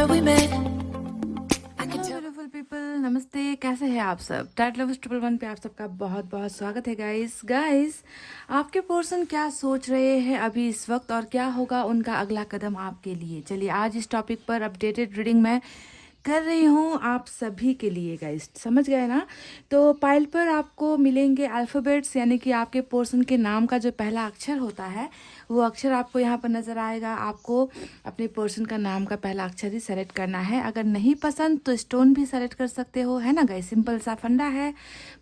where we met. Beautiful people, नमस्ते। कैसे हैं आप सब? टैट लवर्स 111 पे आप सबका बहुत बहुत स्वागत है गाइस। आपके पर्सन क्या सोच रहे हैं अभी इस वक्त और क्या होगा उनका अगला कदम आपके लिए? चलिए आज इस टॉपिक पर अपडेटेड रीडिंग मैं कर रही हूँ आप सभी के लिए गाइस। समझ गए ना? तो पाइल पर आपको मिलेंगे अल्फ़ाबेट्स, यानी कि आपके पर्सन के नाम का जो पहला अक्षर होता है वो अक्षर आपको यहाँ पर नज़र आएगा। आपको अपने पर्सन का नाम का पहला अक्षर ही सेलेक्ट करना है। अगर नहीं पसंद तो स्टोन भी सेलेक्ट कर सकते हो, है ना गाइस? सिंपल सा फंडा है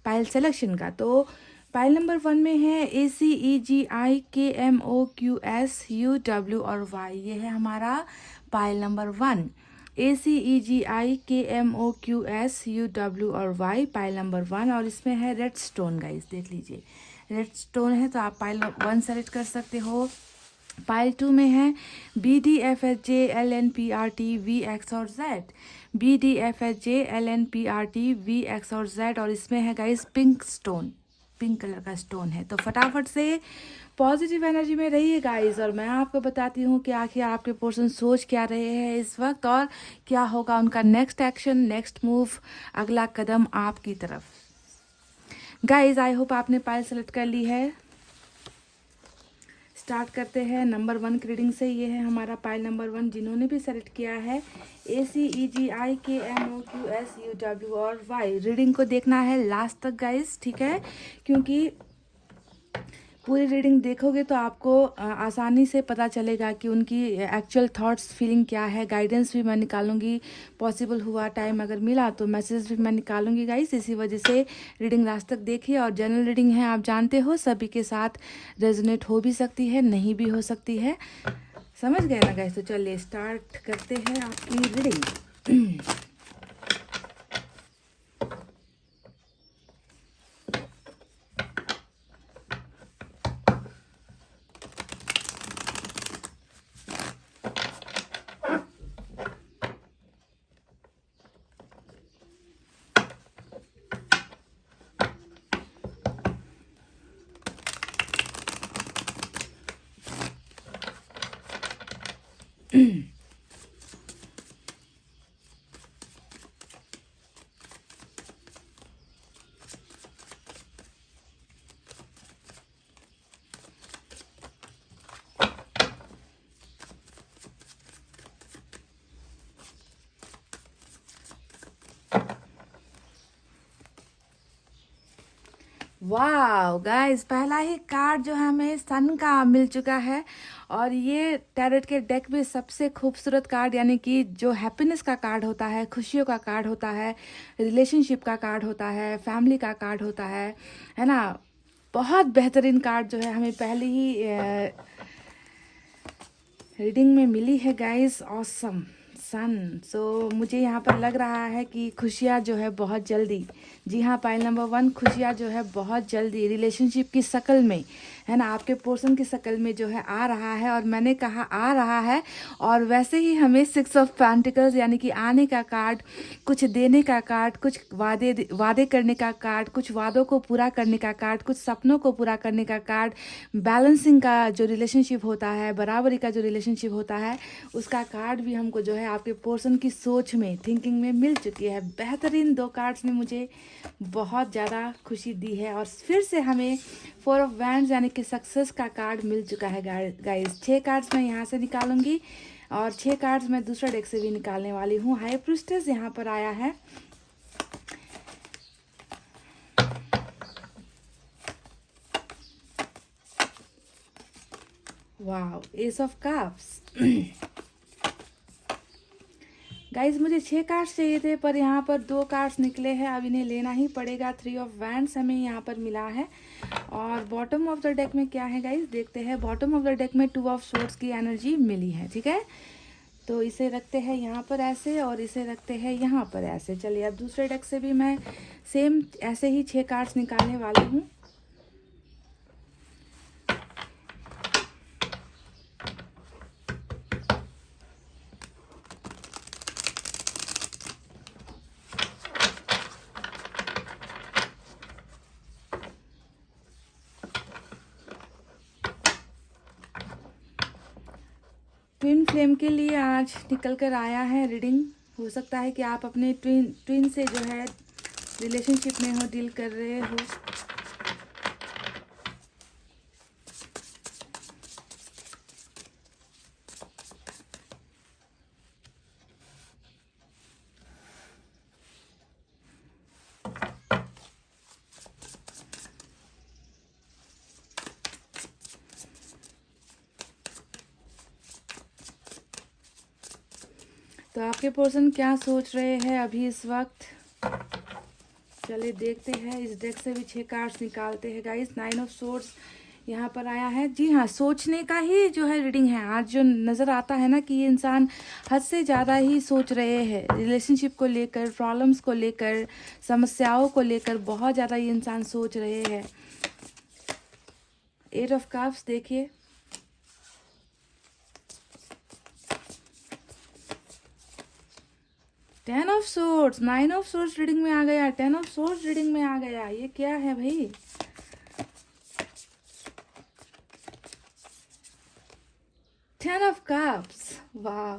पाइल सिलेक्शन का। तो पाइल नंबर 1 में है ACEGIKMOQSUW और Y। ये है हमारा पाइल नंबर 1। ACEGIKMOQSUW और Y पाइल नंबर 1। और इसमें है रेड स्टोन गाइस, देख लीजिए रेड स्टोन है तो आप पाइल 1 सेलेक्ट कर सकते हो। पाइल 2 में है BDFHJLNPRTVX और Z। BDFHJLNPRTVX और Z और इसमें है guys pink stone, pink colour का स्टोन है। तो फटाफट से पॉजिटिव एनर्जी में रहिए गाइस और मैं आपको बताती हूँ कि आखिर आपके पर्सन सोच क्या रहे हैं इस वक्त और क्या होगा उनका नेक्स्ट एक्शन, नेक्स्ट मूव, अगला कदम आपकी तरफ। गाइस आई होप आपने पाइल सेलेक्ट कर ली है। स्टार्ट करते हैं नंबर 1 की रीडिंग से। ये है हमारा पाइल नंबर 1। जिन्होंने भी सेलेक्ट किया है ACEGIKMOQSUW और Y, रीडिंग को देखना है लास्ट तक गाइस, ठीक है? क्योंकि पूरी रीडिंग देखोगे तो आपको आसानी से पता चलेगा कि उनकी एक्चुअल थॉट्स, फीलिंग क्या है। गाइडेंस भी मैं निकालूंगी, पॉसिबल हुआ टाइम अगर मिला तो मैसेज भी मैं निकालूंगी गाइस। इसी वजह से रीडिंग लास्ट तक देखिए। और जनरल रीडिंग है, आप जानते हो, सभी के साथ रेजोनेट हो भी सकती है, नहीं भी हो सकती है। समझ गए ना गाइस? तो चलिए स्टार्ट करते हैं आपकी रीडिंग। वाह गाइस, पहला ही कार्ड जो है हमें सन का मिल चुका है। और ये टैरोट के डेक में सबसे खूबसूरत कार्ड, यानी कि जो हैप्पीनेस का कार्ड होता है, खुशियों का कार्ड होता है, रिलेशनशिप का कार्ड होता है, फैमिली का कार्ड होता है ना? बहुत बेहतरीन कार्ड जो है हमें पहले ही रीडिंग में मिली है गाइस। ऑसम सन। सो मुझे यहाँ पर लग रहा है कि खुशियाँ जो है बहुत जल्दी, जी हाँ पाइल नंबर 1, खुशियाँ जो है बहुत जल्दी रिलेशनशिप की शक्ल में, है ना, आपके पर्सन की शक्ल में जो है आ रहा है। और मैंने कहा आ रहा है, और वैसे ही हमें 6 ऑफ पेंटिकल्स, यानी कि आने का कार्ड, कुछ देने का कार्ड, कुछ वादे करने का कार्ड, कुछ वादों को पूरा करने का कार्ड, कुछ सपनों को पूरा करने का कार्ड, बैलेंसिंग का जो रिलेशनशिप होता है, बराबरी का जो रिलेशनशिप होता है, उसका कार्ड भी हमको जो है आपके पर्सन की सोच में, थिंकिंग में मिल चुकी है। बेहतरीन 2 कार्ड्स ने मुझे बहुत ज़्यादा खुशी दी है। और फिर से हमें 4 ऑफ वैंड्स यानी कि सक्सेस का कार्ड मिल चुका है गाइस। 6 कार्ड्स मैं यहाँ से निकालूंगी और 6 कार्ड्स मैं दूसरा डेक से भी निकालने वाली हूँ। हाई प्रिस्टेस यहाँ पर आया है। वाह, एस ऑफ कप्स। गाइज मुझे 6 कार्ड्स चाहिए थे पर यहाँ पर 2 कार्ड्स निकले हैं, अब इन्हें लेना ही पड़ेगा। 3 ऑफ वैंड्स हमें यहाँ पर मिला है। और बॉटम ऑफ द डेक में क्या है गाइज, देखते हैं। बॉटम ऑफ द डेक में 2 ऑफ सोर्ड्स की एनर्जी मिली है, ठीक है? तो इसे रखते हैं यहाँ पर ऐसे और इसे रखते हैं यहाँ पर ऐसे। चलिए अब दूसरे डेक से भी मैं सेम ऐसे ही 6 कार्ड्स निकालने वाली हूँ। ट्विन फ्लेम के लिए आज निकल कर आया है रीडिंग। हो सकता है कि आप अपने ट्विन से जो है रिलेशनशिप में हो, डील कर रहे हो। तो आपके पर्सन क्या सोच रहे हैं अभी इस वक्त? चलिए देखते हैं। इस डेक से भी 6 कार्ड्स निकालते हैं गाइस। 9 ऑफ सोर्ड्स यहाँ पर आया है। जी हाँ, सोचने का ही जो है रीडिंग है आज। जो नज़र आता है ना कि ये इंसान हद से ज़्यादा ही सोच रहे हैं रिलेशनशिप को लेकर, प्रॉब्लम्स को लेकर, समस्याओं को लेकर बहुत ज़्यादा ये इंसान सोच रहे हैं। 8 ऑफ कप्स देखिए। Ten of swords, 9 of swords reading में आ गया, 10 ऑफ सोर्ड्स रीडिंग में आ गया। ये क्या है भाई? टेन ऑफ कप्स, वाह।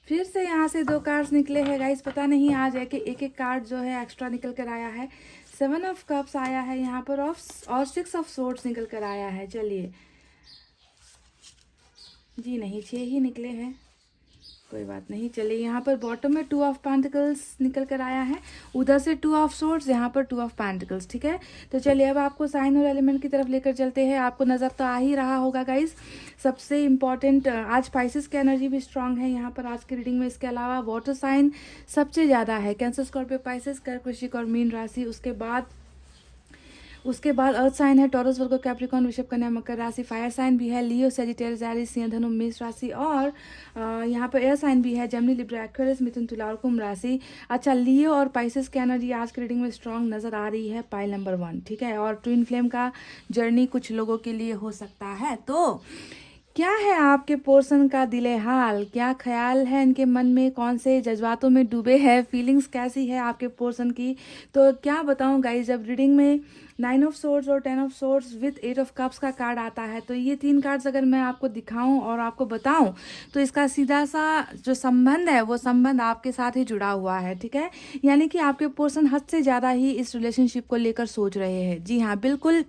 फिर से यहाँ से 2 कार्ड्स निकले हैं गाइस। पता नहीं आज है कि एक एक कार्ड जो है एक्स्ट्रा निकल कर आया है। 7 ऑफ कप्स आया है यहाँ पर और 6 ऑफ सोर्ड्स निकल कर आया है। चलिए, जी नहीं, 6 ही निकले हैं, कोई बात नहीं। चलिए, यहाँ पर बॉटम में 2 ऑफ पेंटिकल्स निकल कर आया है, उधर से 2 ऑफ सोर्ड्स, यहाँ पर 2 ऑफ पेंटिकल्स। ठीक है, तो चलिए अब आपको साइन और एलिमेंट की तरफ लेकर चलते हैं। आपको नज़र तो आ ही रहा होगा गाइस। सबसे इम्पॉर्टेंट आज स्पाइसेस की एनर्जी भी स्ट्रांग है यहाँ पर आज की रीडिंग में। इसके अलावा वाटर साइन सबसे ज़्यादा है, कैंसर, स्कॉर्पियो, पाइसेस, कर्क, वृश्चिक और मीन राशि। उसके बाद अर्थ साइन है टॉरस, वर्गो, कैप्रिकॉर्न, वृषभ, कन्या, मकर राशि। फायर साइन भी है लियो, सेजिटेरियस, एरीज, सिंह, धनु, मेष राशि। और यहाँ पर एयर साइन भी है जेमिनी, लिब्रा, एक्वेरियस, मिथुन, तुला और कुंभ राशि। अच्छा, लियो और पाइसेस की एनर्जी आज की रीडिंग में स्ट्रांग नजर आ रही है, पाइल नंबर 1। ठीक है, और ट्विन फ्लेम का जर्नी कुछ लोगों के लिए हो सकता है। तो क्या है आपके पर्सन का दिले हाल? क्या ख्याल है इनके मन में? कौन से जज्बातों में डूबे हैं? फीलिंग्स कैसी है आपके पर्सन की? तो क्या बताऊं गाइस, जब रीडिंग में 9 ऑफ सोर्ड्स और 10 of swords with 8 of cups का कार्ड आता है, तो ये 3 कार्ड्स अगर मैं आपको दिखाऊं और आपको बताऊं तो इसका सीधा सा जो संबंध है वो संबंध आपके साथ ही जुड़ा हुआ है। ठीक है, यानी कि आपके पर्सन हद से ज़्यादा ही इस रिलेशनशिप को लेकर सोच रहे हैं। जी हाँ, बिल्कुल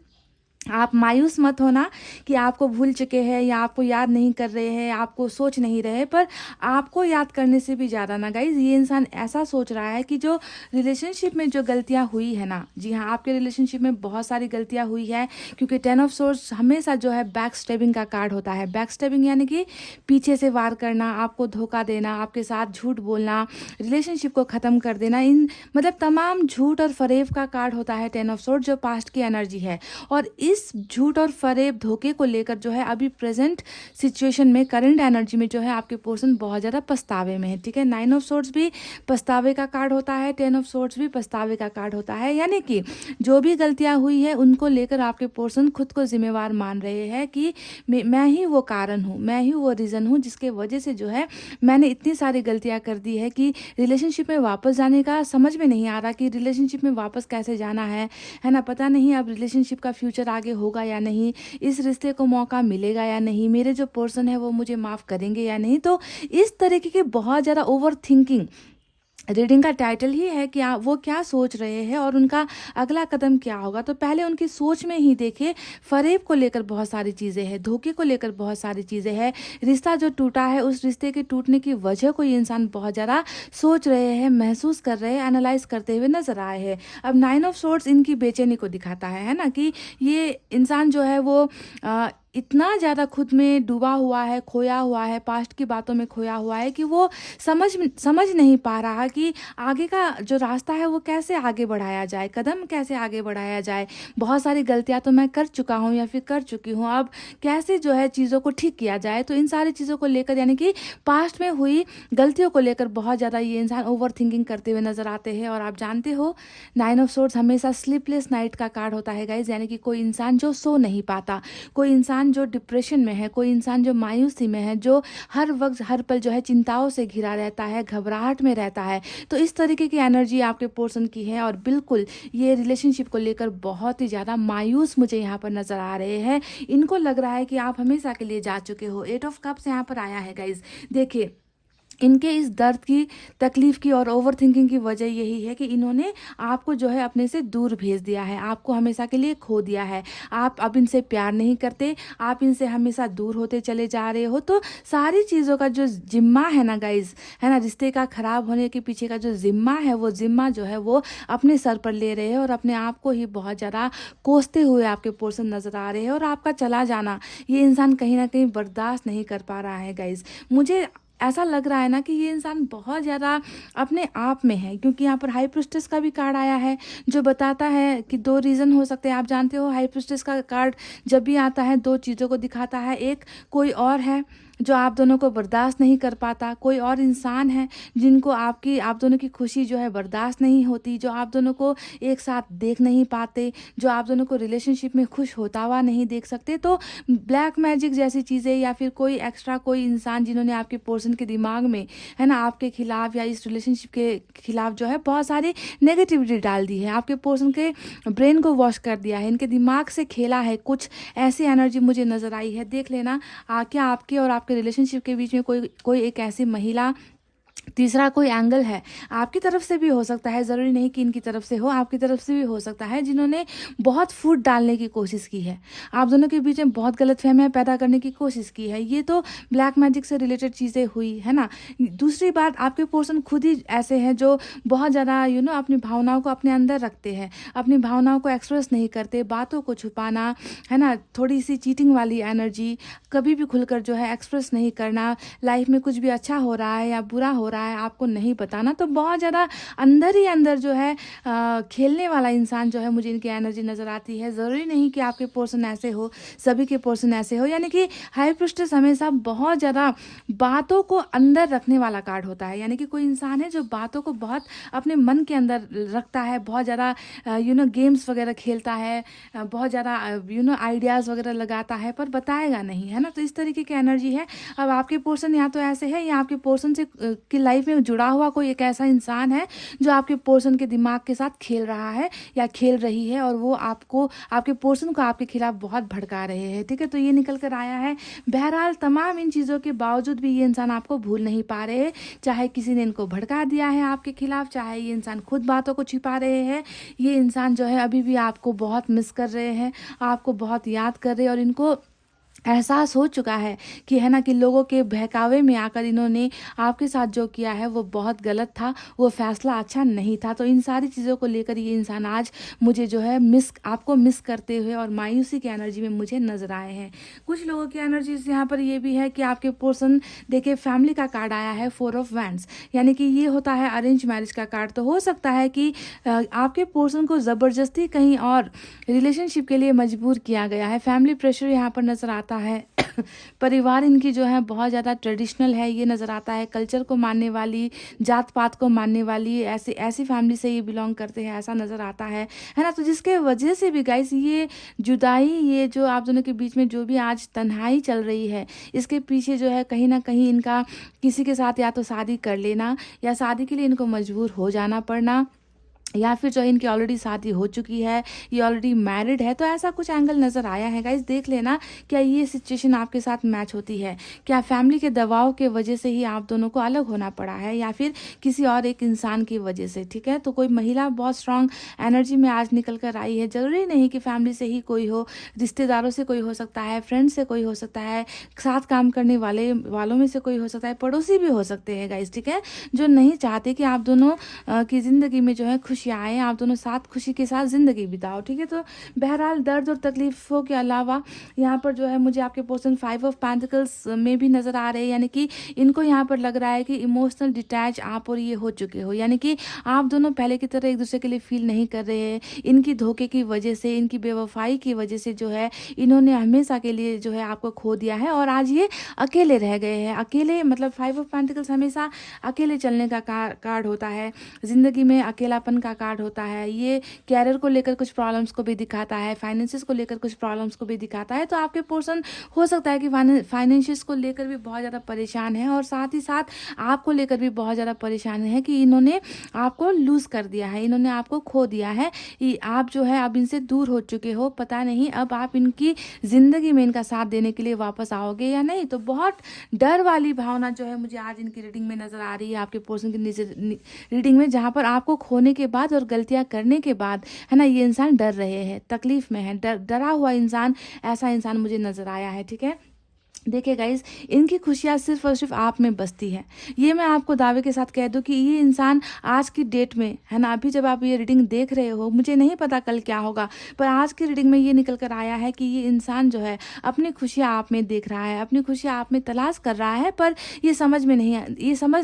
आप मायूस मत होना कि आपको भूल चुके हैं या आपको याद नहीं कर रहे हैं, आपको सोच नहीं रहे। पर आपको याद करने से भी ज़्यादा ना गाइज, ये इंसान ऐसा सोच रहा है कि जो रिलेशनशिप में जो गलतियां हुई है ना, जी हाँ, आपके रिलेशनशिप में बहुत सारी गलतियां हुई है। क्योंकि 10 ऑफ सोर्स हमेशा जो है बैक स्टेबिंग का कार्ड होता है। बैक स्टेबिंग यानी कि पीछे से वार करना, आपको धोखा देना, आपके साथ झूठ बोलना, रिलेशनशिप को ख़त्म कर देना, इन मतलब तमाम झूठ और फरेब का कार्ड होता है 10 ऑफ सोर्स, जो पास्ट की एनर्जी है। और इस झूठ और फरेब धोखे को लेकर जो है अभी प्रेजेंट सिचुएशन में, करंट एनर्जी में जो है आपके पर्सन बहुत ज़्यादा पछतावे में है। ठीक है, 9 ऑफ सोर्ड्स भी पछतावे का कार्ड होता है, 10 ऑफ सोर्ड्स भी पछतावे का कार्ड होता है। यानी कि जो भी गलतियां हुई है उनको लेकर आपके पर्सन खुद को जिम्मेवार मान रहे हैं कि मैं ही वो कारण हूँ, मैं ही वो रीज़न हूँ जिसके वजह से जो है मैंने इतनी सारी गलतियाँ कर दी है कि रिलेशनशिप में वापस जाने का समझ में नहीं आ रहा कि रिलेशनशिप में वापस कैसे जाना है ना। पता नहीं अब रिलेशनशिप का फ्यूचर आगे होगा या नहीं, इस रिश्ते को मौका मिलेगा या नहीं, मेरे जो पर्सन है वो मुझे माफ़ करेंगे या नहीं। तो इस तरीके के बहुत ज़्यादा ओवर थिंकिंग, रीडिंग का टाइटल ही है कि वो क्या सोच रहे हैं और उनका अगला कदम क्या होगा। तो पहले उनकी सोच में ही देखिए, फरेब को लेकर बहुत सारी चीज़ें हैं, धोखे को लेकर बहुत सारी चीज़ें हैं, रिश्ता जो टूटा है उस रिश्ते के टूटने की वजह को ये इंसान बहुत ज़्यादा सोच रहे हैं, महसूस कर रहे हैं, एनालाइज करते हुए नजर आए हैं। अब 9 ऑफ सोर्ड्स इनकी बेचैनी को दिखाता है ना, कि ये इंसान जो है वो इतना ज़्यादा खुद में डूबा हुआ है, खोया हुआ है, पास्ट की बातों में खोया हुआ है कि वो समझ नहीं पा रहा कि आगे का जो रास्ता है वो कैसे आगे बढ़ाया जाए, कदम कैसे आगे बढ़ाया जाए। बहुत सारी गलतियां तो मैं कर चुका हूँ या फिर कर चुकी हूँ, अब कैसे जो है चीज़ों को ठीक किया जाए। तो इन सारी चीज़ों को लेकर, यानी कि पास्ट में हुई गलतियों को लेकर बहुत ज़्यादा ये इंसान ओवर थिंकिंग करते हुए नजर आते हैं। और आप जानते हो 9 ऑफ सोर्ड्स हमेशा स्लीपलेस नाइट का कार्ड होता है गाइज, यानी कि कोई इंसान जो सो नहीं पाता, कोई इंसान इंसान जो डिप्रेशन में है, कोई इंसान जो मायूसी में है, जो हर वक्त हर पल जो है चिंताओं से घिरा रहता है, घबराहट में रहता है, तो इस तरीके की एनर्जी आपके पर्सन की है। और बिल्कुल ये रिलेशनशिप को लेकर बहुत ही ज़्यादा मायूस मुझे यहाँ पर नज़र आ रहे हैं। इनको लग रहा है कि आप हमेशा के लिए जा चुके हो। 8 ऑफ कप्स यहाँ पर आया है गाइज। देखिए, इनके इस दर्द की, तकलीफ की और ओवर थिंकिंग की वजह यही है कि इन्होंने आपको जो है अपने से दूर भेज दिया है, आपको हमेशा के लिए खो दिया है। आप अब इनसे प्यार नहीं करते, आप इनसे हमेशा दूर होते चले जा रहे हो। तो सारी चीज़ों का जो जिम्मा है ना गाइज, है ना, रिश्ते का खराब होने के पीछे का जो जिम्मा है, वो जिम्मा जो है वो अपने सर पर ले रहे हैं और अपने आप को ही बहुत ज़्यादा कोसते हुए आपके पर्सन नज़र आ रहे हैं। और आपका चला जाना ये इंसान कहीं ना कहीं बर्दाश्त नहीं कर पा रहा है गाइज। मुझे ऐसा लग रहा है ना कि ये इंसान बहुत ज़्यादा अपने आप में है, क्योंकि यहाँ पर हाई प्रिस्टेस का भी कार्ड आया है जो बताता है कि 2 रीज़न हो सकते हैं। आप जानते हो हाई प्रिस्टेस का कार्ड जब भी आता है 2 चीज़ों को दिखाता है। एक, कोई और है जो आप दोनों को बर्दाश्त नहीं कर पाता, कोई और इंसान है जिनको आप दोनों की खुशी जो है बर्दाश्त नहीं होती, जो आप दोनों को एक साथ देख नहीं पाते, जो आप दोनों को रिलेशनशिप में खुश होता हुआ नहीं देख सकते। तो ब्लैक मैजिक जैसी चीज़ें या फिर कोई एक्स्ट्रा कोई इंसान जिन्होंने आपके पर्सन के दिमाग में, है ना, आपके खिलाफ या इस रिलेशनशिप के खिलाफ जो है बहुत सारी नेगेटिविटी डाल दी है, आपके पर्सन के ब्रेन को वॉश कर दिया है, इनके दिमाग से खेला है। कुछ ऐसी एनर्जी मुझे नज़र आई है। देख लेना क्या आपके और आपके रिलेशनशिप के बीच में कोई एक ऐसी महिला, तीसरा कोई एंगल है, आपकी तरफ से भी हो सकता है, ज़रूरी नहीं कि इनकी तरफ से हो, आपकी तरफ से भी हो सकता है, जिन्होंने बहुत फूट डालने की कोशिश की है, आप दोनों के बीच में बहुत गलतफहमियां पैदा करने की कोशिश की है। ये तो ब्लैक मैजिक से रिलेटेड चीज़ें हुई है ना। दूसरी बात, आपके पर्सन खुद ही ऐसे हैं जो बहुत ज़्यादा अपनी भावनाओं को अपने अंदर रखते हैं, अपनी भावनाओं को एक्सप्रेस नहीं करते, बातों को छुपाना, है ना, थोड़ी सी चीटिंग वाली एनर्जी, कभी भी खुलकर जो है एक्सप्रेस नहीं करना, लाइफ में कुछ भी अच्छा हो रहा है या बुरा हो रहा है आपको नहीं बताना। तो बहुत ज़्यादा अंदर ही अंदर जो है खेलने वाला इंसान जो है मुझे इनकी एनर्जी नज़र आती है। ज़रूरी नहीं कि आपके पर्सन ऐसे हो, सभी के पर्सन ऐसे हो। यानी कि हाई प्रिस्टेस हमेशा बहुत ज़्यादा बातों को अंदर रखने वाला कार्ड होता है। यानी कि कोई इंसान है जो बातों को बहुत अपने मन के अंदर रखता है, बहुत ज़्यादा गेम्स वगैरह खेलता है, बहुत ज़्यादा आइडियाज़ वगैरह लगाता है, पर बताएगा नहीं, है ना। तो इस तरीके की एनर्जी है। अब आपके पर्सन या तो ऐसे है या आपके पर्सन से की लाइफ में जुड़ा हुआ कोई एक ऐसा इंसान है जो आपके पर्सन के दिमाग के साथ खेल रहा है या खेल रही है, और वो आपके पर्सन को आपके खिलाफ बहुत भड़का रहे हैं। ठीक है, तो ये निकल कर आया है। बहरहाल तमाम इन चीज़ों के बावजूद भी ये इंसान आपको भूल नहीं पा रहे, चाहे किसी ने इनको भड़का दिया है आपके खिलाफ, चाहे ये इंसान खुद बातों को छिपा रहे हैं, ये इंसान जो है अभी भी आपको बहुत मिस कर रहे हैं, आपको बहुत याद कर रहे हैं। और इनको एहसास हो चुका है कि, है ना, कि लोगों के बहकावे में आकर इन्होंने आपके साथ जो किया है वो बहुत गलत था, वो फैसला अच्छा नहीं था। तो इन सारी चीज़ों को लेकर ये इंसान आज मुझे जो है आपको मिस करते हुए और मायूसी की एनर्जी में मुझे नज़र आए हैं। कुछ लोगों की एनर्जी यहाँ पर ये भी है कि आपके पर्सन, देखिए फैमिली का कार्ड आया है 4 ऑफ वैंड्स, यानी कि ये होता है अरेंज मैरिज का कार्ड। तो हो सकता है कि आपके पर्सन को ज़बरदस्ती कहीं और रिलेशनशिप के लिए मजबूर किया गया है। फैमिली प्रेशर यहाँ पर नज़र आता है। परिवार इनकी जो है बहुत ज़्यादा ट्रेडिशनल है, ये नज़र आता है, कल्चर को मानने वाली, जात पात को मानने वाली, ऐसी फैमिली से ये बिलोंग करते हैं, ऐसा नज़र आता है ना। तो जिसके वजह से भी गाइस ये जुदाई, ये जो आप दोनों के बीच में जो भी आज तन्हाई चल रही है, इसके पीछे जो है कहीं ना कहीं इनका किसी के साथ या तो शादी कर लेना, या शादी के लिए इनको मजबूर हो जाना पड़ना, या फिर जो इनकी ऑलरेडी शादी हो चुकी है, ये ऑलरेडी मैरिड है। तो ऐसा कुछ एंगल नज़र आया है गाइस। देख लेना क्या ये सिचुएशन आपके साथ मैच होती है, क्या फैमिली के दबाव के वजह से ही आप दोनों को अलग होना पड़ा है, या फिर किसी और एक इंसान की वजह से। ठीक है, तो कोई महिला बहुत स्ट्रांग एनर्जी में आज निकल कर आई है। ज़रूरी नहीं कि फैमिली से ही कोई हो, रिश्तेदारों से कोई हो सकता है, फ्रेंड से कोई हो सकता है, साथ काम करने वालों में से कोई हो सकता है, पड़ोसी भी हो सकते हैं गाइस। ठीक है, जो नहीं चाहते कि आप दोनों की ज़िंदगी में जो है खुशियाँ आए, आप दोनों साथ खुशी के साथ ज़िंदगी बिताओ। ठीक है, तो बहरहाल दर्द और तकलीफ़ों के अलावा यहाँ पर जो है मुझे आपके पर्सन 5 ऑफ पेंटिकल्स में भी नज़र आ रहे हैं। यानी कि इनको यहाँ पर लग रहा है कि इमोशनल डिटैच आप और ये हो चुके हो, यानी कि आप दोनों पहले की तरह एक दूसरे के लिए फील नहीं कर रहे हैं। इनकी धोखे की वजह से, इनकी बेवफाई की वजह से जो है इन्होंने हमेशा के लिए जो है आपको खो दिया है, और आज ये अकेले रह गए हैं। अकेले मतलब 5 ऑफ पेंटिकल्स हमेशा अकेले चलने का कार्ड होता है, ज़िंदगी में अकेलापन का का कार्ड होता है। ये कैरियर को लेकर कुछ प्रॉब्लम्स को भी दिखाता है, फाइनेंसिस को लेकर कुछ प्रॉब्लम्स को भी दिखाता है। तो आपके पर्सन हो सकता है कि फाइनेंशियस को लेकर भी बहुत ज़्यादा परेशान है और साथ ही साथ आपको लेकर भी बहुत ज़्यादा परेशान है कि इन्होंने आपको लूज़ कर दिया है, इन्होंने आपको खो दिया है। आप जो है अब इनसे दूर हो चुके हो, पता नहीं अब आप इनकी ज़िंदगी में इनका साथ देने के लिए वापस आओगे या नहीं। तो बहुत डर वाली भावना जो है मुझे आज इनकी रीडिंग में नज़र आ रही है, आपके पर्सन की रीडिंग में, जहाँ पर आपको खोने के बाद और गलतियाँ करने के बाद है ना, ये इंसान डर रहे हैं, तकलीफ में है, डरा हुआ इंसान, ऐसा इंसान मुझे नज़र आया है। ठीक है, देखिए गाइज, इनकी खुशियाँ सिर्फ और सिर्फ आप में बसती है। ये मैं आपको दावे के साथ कह दूं कि ये इंसान आज की डेट में है ना, अभी जब आप ये रीडिंग देख रहे हो, मुझे नहीं पता कल क्या होगा, पर आज की रीडिंग में ये निकल कर आया है कि ये इंसान जो है अपनी खुशियाँ आप में देख रहा है, अपनी खुशियाँ आप में तलाश कर रहा है, पर ये समझ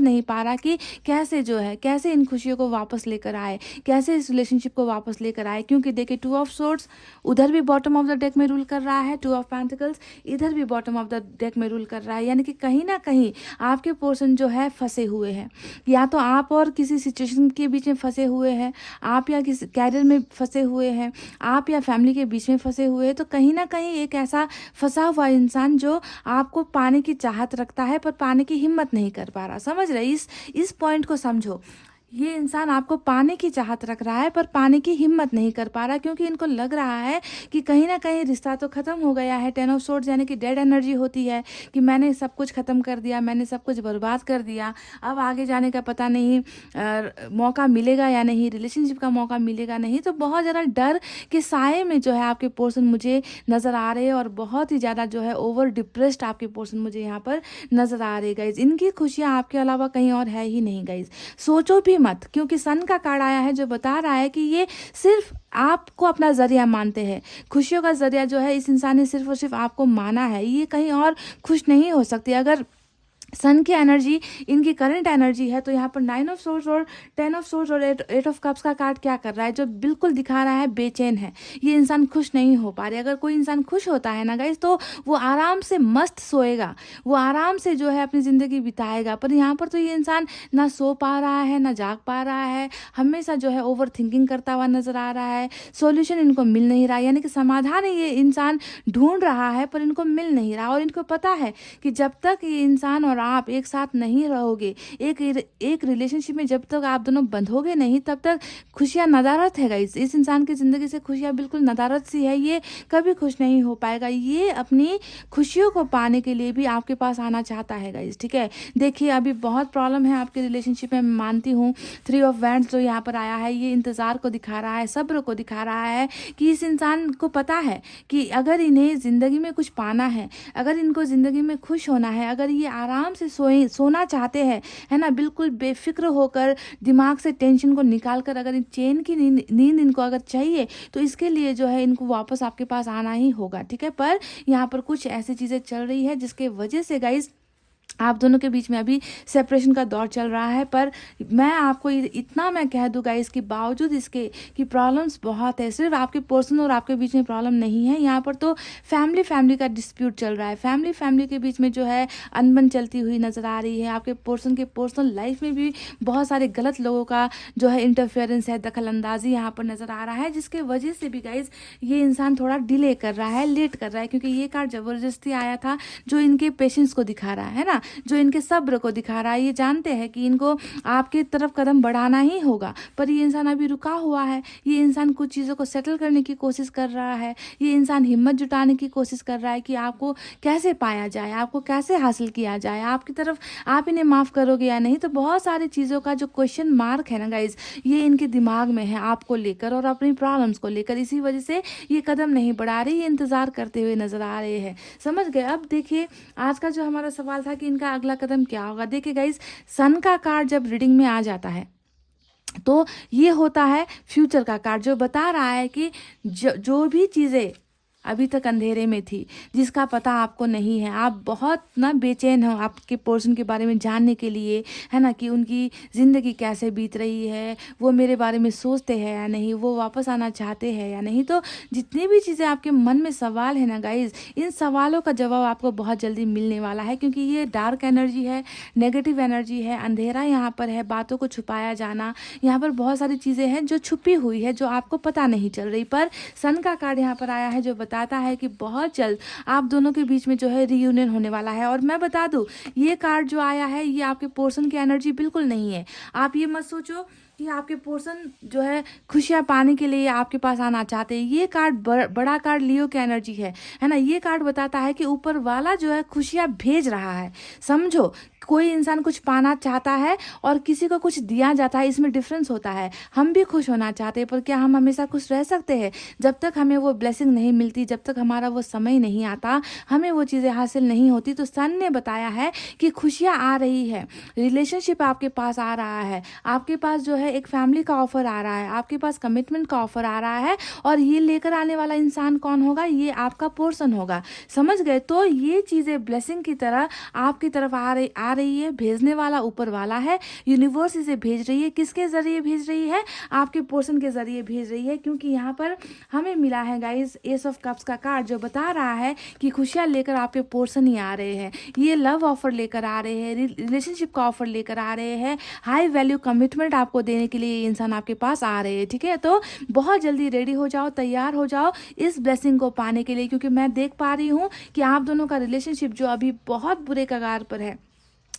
नहीं पा रहा कि कैसे जो है, कैसे इन खुशियों को वापस लेकर आए, कैसे इस रिलेशनशिप को वापस लेकर आए। क्योंकि देखिए, 2 ऑफ सोर्ड्स उधर भी बॉटम ऑफ द डेक में रूल कर रहा है, 2 ऑफ पेंटिकल्स इधर भी बॉटम ऑफ द डेक में रूल कर रहा है। यानी कि कहीं ना कहीं आपके पर्सन जो है फंसे हुए हैं, या तो आप और किसी सिचुएशन के बीच में फंसे हुए हैं, आप या किसी कैरियर में फंसे हुए हैं, आप या फैमिली के बीच में फंसे हुए हैं। तो कहीं ना कहीं एक ऐसा फंसा हुआ इंसान जो आपको पाने की चाहत रखता है पर पाने की हिम्मत नहीं कर पा रहा। समझ रहे, इस पॉइंट को समझो। ये इंसान आपको पाने की चाहत रख रहा है पर पाने की हिम्मत नहीं कर पा रहा, क्योंकि इनको लग रहा है कि कहीं ना कहीं रिश्ता तो ख़त्म हो गया है। 10 ऑफ सोर्ड्स यानी कि डेड एनर्जी होती है कि मैंने सब कुछ ख़त्म कर दिया, मैंने सब कुछ बर्बाद कर दिया, अब आगे जाने का पता नहीं मौका मिलेगा या नहीं, रिलेशनशिप का मौका मिलेगा नहीं। तो बहुत ज़्यादा डर के साए में जो है आपके पर्सन मुझे नज़र आ रहे हैं और बहुत ही ज़्यादा जो है ओवर डिप्रेस्ड आपके पर्सन मुझे यहाँ पर नज़र आ रहे गाइज। इनकी खुशियाँ आपके अलावा कहीं और है ही नहीं गाइज, सोचो भी मत, क्योंकि सन का कार्ड आया है जो बता रहा है कि ये सिर्फ आपको अपना जरिया मानते हैं। खुशियों का जरिया जो है इस इंसान ने सिर्फ और सिर्फ आपको माना है, ये कहीं और खुश नहीं हो सकती। अगर सन की एनर्जी इनकी करंट एनर्जी है तो यहाँ पर 9 ऑफ सोर्ड्स और 10 ऑफ सोर्ड्स और 8 ऑफ कप्स का कार्ड क्या कर रहा है, जो बिल्कुल दिखा रहा है बेचैन है, ये इंसान खुश नहीं हो पा रहे। अगर कोई इंसान खुश होता है ना गाइस, तो वो आराम से मस्त सोएगा, वो आराम से जो है अपनी ज़िंदगी बिताएगा। पर यहाँ पर तो ये इंसान ना सो पा रहा है, ना जाग पा रहा है, हमेशा जो है ओवर थिंकिंग करता हुआ नज़र आ रहा है। सोल्यूशन इनको मिल नहीं रहा, यानी कि समाधान ये इंसान ढूंढ रहा है पर इनको मिल नहीं रहा। और इनको पता है कि जब तक ये इंसान और आप एक साथ नहीं रहोगे, एक रिलेशनशिप में जब तक आप दोनों बंधोगे नहीं, तब तक खुशियाँ नदारत है गाइस। इस इंसान की ज़िंदगी से खुशियाँ बिल्कुल नदारत सी है, ये कभी खुश नहीं हो पाएगा। ये अपनी खुशियों को पाने के लिए भी आपके पास आना चाहता है गाइस। ठीक है, देखिए अभी बहुत प्रॉब्लम है आपके रिलेशनशिप में, मैं मानती हूँ। 3 ऑफ वैंड्स जो यहाँ पर आया है, ये इंतज़ार को दिखा रहा है, सब्र को दिखा रहा है कि इस इंसान को पता है कि अगर इन्हें ज़िंदगी में कुछ पाना है, अगर इनको ज़िंदगी में खुश होना है, अगर ये आराम से सोना चाहते हैं, है ना, बिल्कुल बेफिक्र होकर, दिमाग से टेंशन को निकाल कर, अगर चैन की नींद इनको अगर चाहिए, तो इसके लिए जो है इनको वापस आपके पास आना ही होगा। ठीक है, पर यहाँ पर कुछ ऐसी चीज़ें चल रही है जिसके वजह से गाइस आप दोनों के बीच में अभी सेपरेशन का दौर चल रहा है। पर मैं आपको इतना मैं कह दूँगा, इसके बावजूद इसके कि प्रॉब्लम्स बहुत है, सिर्फ आपके पर्सन और आपके बीच में प्रॉब्लम नहीं है, यहाँ पर तो फैमिली का डिस्प्यूट चल रहा है। फैमिली के बीच में जो है अनबन चलती हुई नज़र आ रही है। आपके पर्सन के पर्सनल लाइफ में भी बहुत सारे गलत लोगों का जो है इंटरफेरेंस है, दखल अंदाजी यहाँ पर नज़र आ रहा है, जिसके वजह से भी गाइज ये इंसान थोड़ा डिले कर रहा है, लेट कर रहा है। क्योंकि ये कार्ड ज़बरदस्ती आया था जो इनके पेशेंस को दिखा रहा है ना, जो इनके सब्र को दिखा रहा है। ये जानते हैं कि इनको आपकी तरफ कदम बढ़ाना ही होगा, पर ये इंसान अभी रुका हुआ है। ये इंसान कुछ चीज़ों को सेटल करने की कोशिश कर रहा है, ये इंसान हिम्मत जुटाने की कोशिश कर रहा है कि आपको कैसे पाया जाए, आपको कैसे हासिल किया जाए, आपकी तरफ आप इन्हें माफ़ करोगे या नहीं। तो बहुत सारी चीज़ों का जो क्वेश्चन मार्क है ना गाइज, ये इनके दिमाग में है आपको लेकर और अपनी प्रॉब्लम्स को लेकर। इसी वजह से ये कदम नहीं बढ़ा रही, ये इंतज़ार करते हुए नज़र आ रहे हैं। समझ गए। अब देखिए, आज का जो हमारा सवाल था कि इनका अगला कदम क्या होगा। देखिए गाइस, सन का कार्ड जब रीडिंग में आ जाता है तो ये होता है फ्यूचर का कार्ड, जो बता रहा है कि जो भी चीज़ें अभी तक अंधेरे में थी, जिसका पता आपको नहीं है। आप बहुत ना बेचैन हो आपके पर्सन के बारे में जानने के लिए, है ना, कि उनकी ज़िंदगी कैसे बीत रही है, वो मेरे बारे में सोचते हैं या नहीं, वो वापस आना चाहते हैं या नहीं। तो जितनी भी चीज़ें आपके मन में सवाल है ना गाइज़, इन सवालों का जवाब आपको बहुत जल्दी मिलने वाला है, क्योंकि ये डार्क एनर्जी है, नेगेटिव एनर्जी है, अंधेरा यहाँ पर है, बातों को छुपाया जाना, यहाँ पर बहुत सारी चीज़ें हैं जो छुपी हुई है, जो आपको पता नहीं चल रही। पर सन का कार्ड यहाँ पर आया है जो बताता है कि बहुत जल्द आप दोनों के बीच में जो है रीयूनियन होने वाला है। और मैं बता दूं, ये कार्ड जो आया है ये आपके पर्सन की एनर्जी बिल्कुल नहीं है। आप ये मत सोचो कि आपके पर्सन जो है खुशियाँ पाने के लिए आपके पास आना चाहते हैं। ये कार्ड बड़ा कार्ड लियो की एनर्जी है ना। ये कार्ड बताता है कि ऊपर वाला जो है खुशियाँ भेज रहा है। समझो, कोई इंसान कुछ पाना चाहता है और किसी को कुछ दिया जाता है, इसमें डिफरेंस होता है। हम भी खुश होना चाहते हैं, पर क्या हम हमेशा खुश रह सकते हैं? जब तक हमें वो ब्लेसिंग नहीं मिलती, जब तक हमारा वो समय नहीं आता, हमें वो चीज़ें हासिल नहीं होती। तो सन ने बताया है कि खुशियाँ आ रही है, रिलेशनशिप आपके पास आ रहा है, आपके पास जो है एक फैमिली का ऑफर आ रहा है, आपके पास कमिटमेंट का ऑफर आ रहा है। और ये लेकर आने वाला इंसान कौन होगा? ये आपका पर्सन होगा। समझ गए? तो ये चीज़ें ब्लेसिंग की तरह आपकी तरफ आ रही है। भेजने वाला ऊपर वाला है, यूनिवर्स इसे भेज रही है। किसके जरिए भेज रही है? आपके पर्सन के जरिए भेज रही है, क्योंकि यहाँ पर हमें मिला है गाइस एस ऑफ कप्स का कार्ड, जो बता रहा है कि खुशियाँ लेकर आपके पर्सन ही आ रहे हैं। ये लव ऑफर लेकर आ रहे हैं, रिलेशनशिप का ऑफर लेकर आ रहे हैं, हाई वैल्यू कमिटमेंट आपको देने के लिए ये इंसान आपके पास आ रहे हैं। ठीक है, तो बहुत जल्दी रेडी हो जाओ, तैयार हो जाओ इस ब्लेसिंग को पाने के लिए, क्योंकि मैं देख पा रही हूँ कि आप दोनों का रिलेशनशिप जो अभी बहुत बुरे कगार पर है,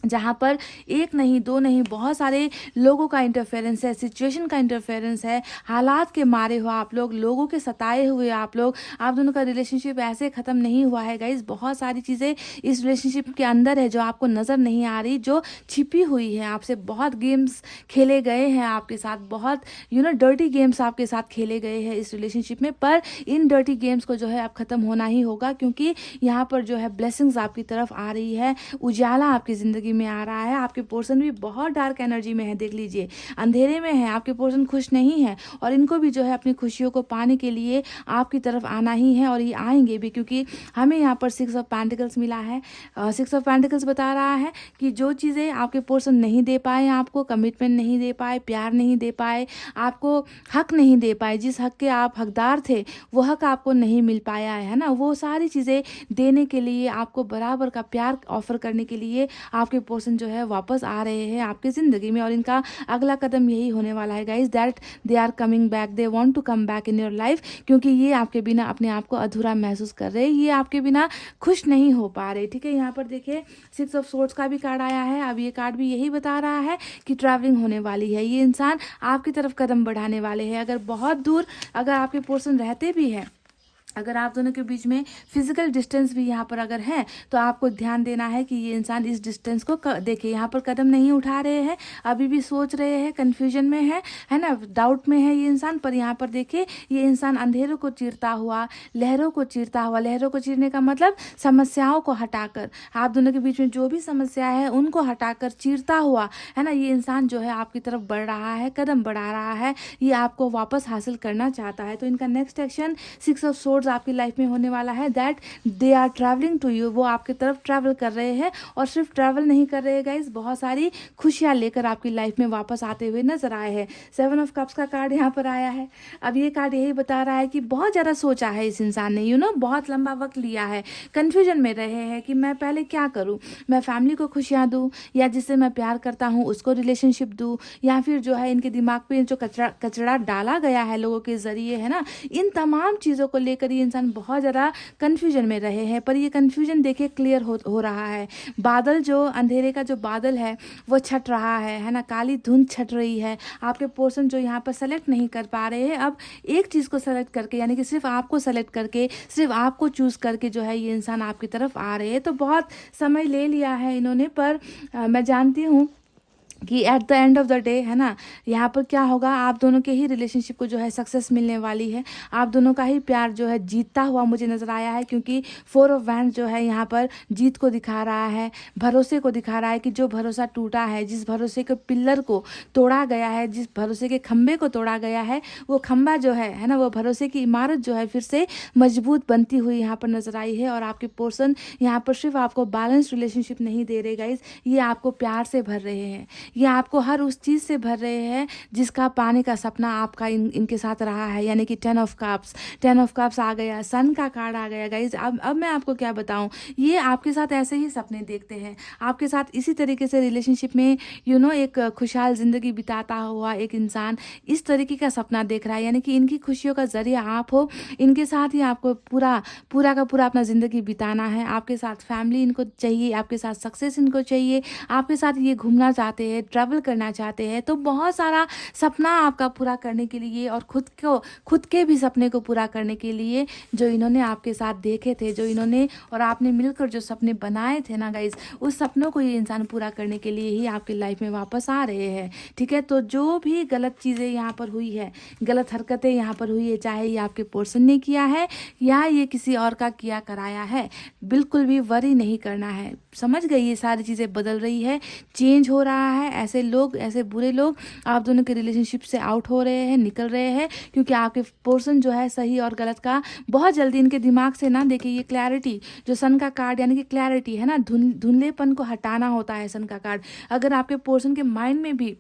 जहाँ पर एक नहीं दो नहीं बहुत सारे लोगों का इंटरफेरेंस है, सिचुएशन का इंटरफेरेंस है, हालात के मारे हो आप लोग, लोगों के सताए हुए आप लोग। आप दोनों का रिलेशनशिप ऐसे ख़त्म नहीं हुआ है गाइज। बहुत सारी चीज़ें इस रिलेशनशिप के अंदर है जो आपको नज़र नहीं आ रही, जो छिपी हुई है। आपसे बहुत गेम्स खेले गए हैं आपके साथ, बहुत डर्टी गेम्स आपके साथ खेले गए हैं इस रिलेशनशिप में। पर इन डर्टी गेम्स को जो है अब ख़त्म होना ही होगा, क्योंकि यहाँ पर जो है ब्लेसिंग्स आपकी तरफ आ रही है, उजाला आपकी ज़िंदगी में आ रहा है। आपके पर्सन भी बहुत डार्क एनर्जी में है, देख लीजिए, अंधेरे में है। आपके पर्सन खुश नहीं है और इनको भी जो है अपनी खुशियों को पाने के लिए आपकी तरफ आना ही है, और ये आएंगे भी, क्योंकि हमें यहाँ पर 6 ऑफ पेंटिकल्स मिला है। 6 ऑफ पेंटिकल्स बता रहा है कि जो चीज़ें आपके पर्सन नहीं दे पाए, आपको कमिटमेंट नहीं दे पाए, प्यार नहीं दे पाए, आपको हक नहीं दे पाए, जिस हक के आप हकदार थे वो हक आपको नहीं मिल पाया है ना, वो सारी चीज़ें देने के लिए, आपको बराबर का प्यार ऑफर करने के लिए आपके पर्सन जो है वापस आ रहे हैं आपकी ज़िंदगी में। और इनका अगला कदम यही होने वाला है guys, that they are coming back, they want to come back in your life, क्योंकि ये आपके बिना अपने आप को अधूरा महसूस कर रहे हैं, ये आपके बिना खुश नहीं हो पा रहे। ठीक है, यहाँ पर देखिए 6 ऑफ सोर्ड्स का भी कार्ड आया है। अब ये कार्ड भी यही बता रहा है कि ट्रैवलिंग होने वाली है, ये इंसान आपकी तरफ कदम बढ़ाने वाले हैं। अगर बहुत दूर अगर आपके पर्सन रहते भी हैं, अगर आप दोनों के बीच में फिजिकल डिस्टेंस भी यहाँ पर अगर है, तो आपको ध्यान देना है कि ये इंसान इस डिस्टेंस को देखिए, यहाँ पर कदम नहीं उठा रहे हैं, अभी भी सोच रहे हैं, कन्फ्यूजन में है ना, डाउट में है ये इंसान। पर यहाँ पर देखिए ये इंसान अंधेरों को चीरता हुआ, लहरों को चीरता हुआ, लहरों को चीरने का मतलब समस्याओं को हटाकर, आप दोनों के बीच में जो भी समस्या है उनको हटाकर चीरता हुआ, है ना, ये इंसान जो है आपकी तरफ बढ़ रहा है, कदम बढ़ा रहा है, ये आपको वापस हासिल करना चाहता है। तो इनका नेक्स्ट एक्शन 6 ऑफ सोर्ड्स आपकी लाइफ में होने वाला है, that they are travelling to you, वो आपकी तरफ ट्रैवल कर रहे हैं। और सिर्फ ट्रैवल नहीं कर रहे गाइस, बहुत सारी खुशियां लेकर आपकी लाइफ में वापस आते हुए नजर आए हैं। 7 ऑफ कप्स का कार्ड यहाँ पर आया है। अब ये कार्ड यही बता रहा है कि बहुत ज़्यादा सोचा है इस इंसान ने, बहुत लंबा वक्त लिया है, कन्फ्यूजन में रहे हैं कि मैं पहले क्या करूँ, मैं फैमिली को खुशियाँ दूँ, या जिससे मैं प्यार करता हूँ उसको रिलेशनशिप दूँ, या फिर जो है इनके दिमाग पे जो कचरा डाला गया है लोगों के जरिए, है ना, इन तमाम चीज़ों को लेकर ये इंसान बहुत ज़्यादा कन्फ्यूजन में रहे हैं। पर ये कन्फ्यूजन देखिए क्लियर हो रहा है। बादल जो अंधेरे का जो बादल है वो छट रहा है ना, काली धुंध छट रही है। आपके पर्सन जो यहाँ पर सेलेक्ट नहीं कर पा रहे हैं, अब एक चीज़ को सेलेक्ट करके, यानी कि सिर्फ आपको सेलेक्ट करके, सिर्फ आपको चूज़ करके जो है ये इंसान आपकी तरफ आ रहे हैं। तो बहुत समय ले लिया है इन्होंने, पर मैं जानती हूँ कि at the end of the day, है ना, यहाँ पर क्या होगा, आप दोनों के ही रिलेशनशिप को जो है सक्सेस मिलने वाली है। आप दोनों का ही प्यार जो है जीतता हुआ मुझे नज़र आया है, क्योंकि 4 ऑफ वैंड्स जो है यहाँ पर जीत को दिखा रहा है, भरोसे को दिखा रहा है कि जो भरोसा टूटा है, जिस भरोसे के पिल्लर को तोड़ा गया है, जिस भरोसे के खंभे को तोड़ा गया है, वो खंभा जो है ना, वो भरोसे की इमारत जो है फिर से मजबूत बनती हुई यहाँ पर नज़र आई है। और आपके पर्सन यहाँ पर सिर्फ आपको बैलेंस रिलेशनशिप नहीं दे रहे गाइज, ये आपको प्यार से भर रहे हैं, ये आपको हर उस चीज़ से भर रहे हैं जिसका पाने का सपना आपका इनके साथ रहा है। यानी कि 10 ऑफ कप्स, 10 ऑफ कप्स आ गया, सन का कार्ड आ गया गाइज। अब मैं आपको क्या बताऊं, ये आपके साथ ऐसे ही सपने देखते हैं, आपके साथ इसी तरीके से रिलेशनशिप में एक खुशहाल ज़िंदगी बिताता हुआ एक इंसान इस तरीके का सपना देख रहा है। यानी कि इनकी खुशियों का जरिया आप हो, इनके साथ ही आपको पूरा का पूरा अपना ज़िंदगी बिताना है। आपके साथ फैमिली इनको चाहिए, आपके साथ सक्सेस इनको चाहिए, आपके साथ ये घूमना चाहते हैं, ट्रैवल करना चाहते हैं। तो बहुत सारा सपना आपका पूरा करने के लिए और खुद के भी सपने को पूरा करने के लिए जो इन्होंने आपके साथ देखे थे, जो इन्होंने और आपने मिलकर जो सपने बनाए थे ना गाइज, उस सपनों को ये इंसान पूरा करने के लिए ही आपकी लाइफ में वापस आ रहे हैं। ठीक है, तो जो भी गलत चीज़ें यहाँ पर हुई है, गलत हरकतें यहाँ पर हुई है, चाहे ये आपके पर्सन ने किया है या ये किसी और का किया कराया है, बिल्कुल भी वरी नहीं करना है। समझ गए, ये सारी चीज़ें बदल रही है, चेंज हो रहा है। ऐसे लोग, ऐसे बुरे लोग आप दोनों के रिलेशनशिप से आउट हो रहे हैं, निकल रहे हैं, क्योंकि आपके पर्सन जो है सही और गलत का बहुत जल्दी इनके दिमाग से ना, देखिए ये क्लैरिटी जो सन का कार्ड यानी कि क्लैरिटी है ना, धुंधलेपन को हटाना होता है सन का कार्ड। अगर आपके पर्सन के माइंड में भी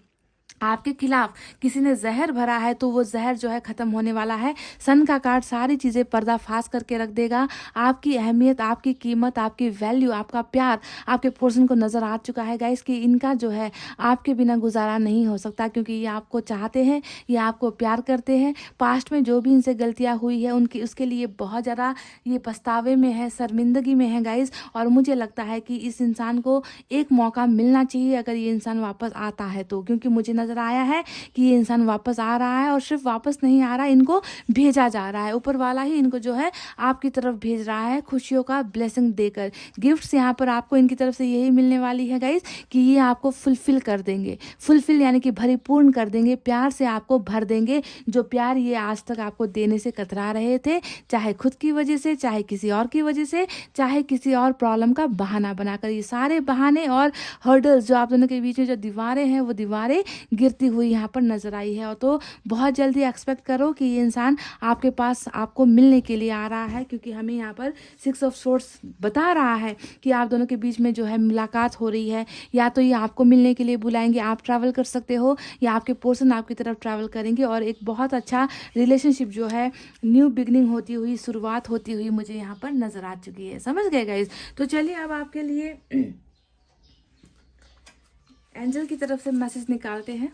आपके खिलाफ किसी ने जहर भरा है तो वो जहर जो है ख़त्म होने वाला है। सन का कार्ड सारी चीज़ें पर्दाफाश करके रख देगा। आपकी अहमियत, आपकी कीमत, आपकी वैल्यू, आपका प्यार आपके पर्सन को नज़र आ चुका है गाइस कि इनका जो है आपके बिना गुजारा नहीं हो सकता, क्योंकि ये आपको चाहते हैं, ये आपको प्यार करते हैं। पास्ट में जो भी इनसे गलतियाँ हुई है उनकी, उसके लिए बहुत ज़्यादा ये पछतावे में है, शर्मिंदगी में है गाइस। और मुझे लगता है कि इस इंसान को एक मौका मिलना चाहिए अगर ये इंसान वापस आता है तो, क्योंकि मुझे नज़र आया है कि ये इंसान वापस आ रहा है। और सिर्फ वापस नहीं आ रहा, इनको भेजा जा रहा है, ऊपर वाला ही इनको जो है आपकी तरफ भेज रहा है खुशियों का ब्लेसिंग देकर। गिफ्ट्स यहाँ पर आपको इनकी तरफ से यही मिलने वाली है गाइस कि ये आपको फुलफिल कर देंगे, फुलफिल यानी कि परिपूर्ण कर देंगे, प्यार से आपको भर देंगे। जो प्यार ये आज तक आपको देने से कतरा रहे थे, चाहे खुद की वजह से, चाहे किसी और की वजह से, चाहे किसी और प्रॉब्लम का बहाना बनाकर, ये सारे बहाने और हर्डल्स जो आप दोनों के बीच में जो दीवारें हैं, वो दीवारें गिरती हुई यहाँ पर नजर आई है। और तो बहुत जल्दी एक्सपेक्ट करो कि ये इंसान आपके पास आपको मिलने के लिए आ रहा है, क्योंकि हमें यहाँ पर 6 ऑफ सोर्ड्स बता रहा है कि आप दोनों के बीच में जो है मुलाकात हो रही है। या तो ये आपको मिलने के लिए बुलाएंगे, आप ट्रैवल कर सकते हो, या आपके पर्सन आपकी तरफ ट्रैवल करेंगे और एक बहुत अच्छा रिलेशनशिप जो है न्यू बिगनिंग होती हुई, शुरुआत होती हुई मुझे यहाँ पर नजर आ चुकी है। समझ गए गाइस? तो चलिए अब आपके लिए एंजल की तरफ से मैसेज निकालते हैं।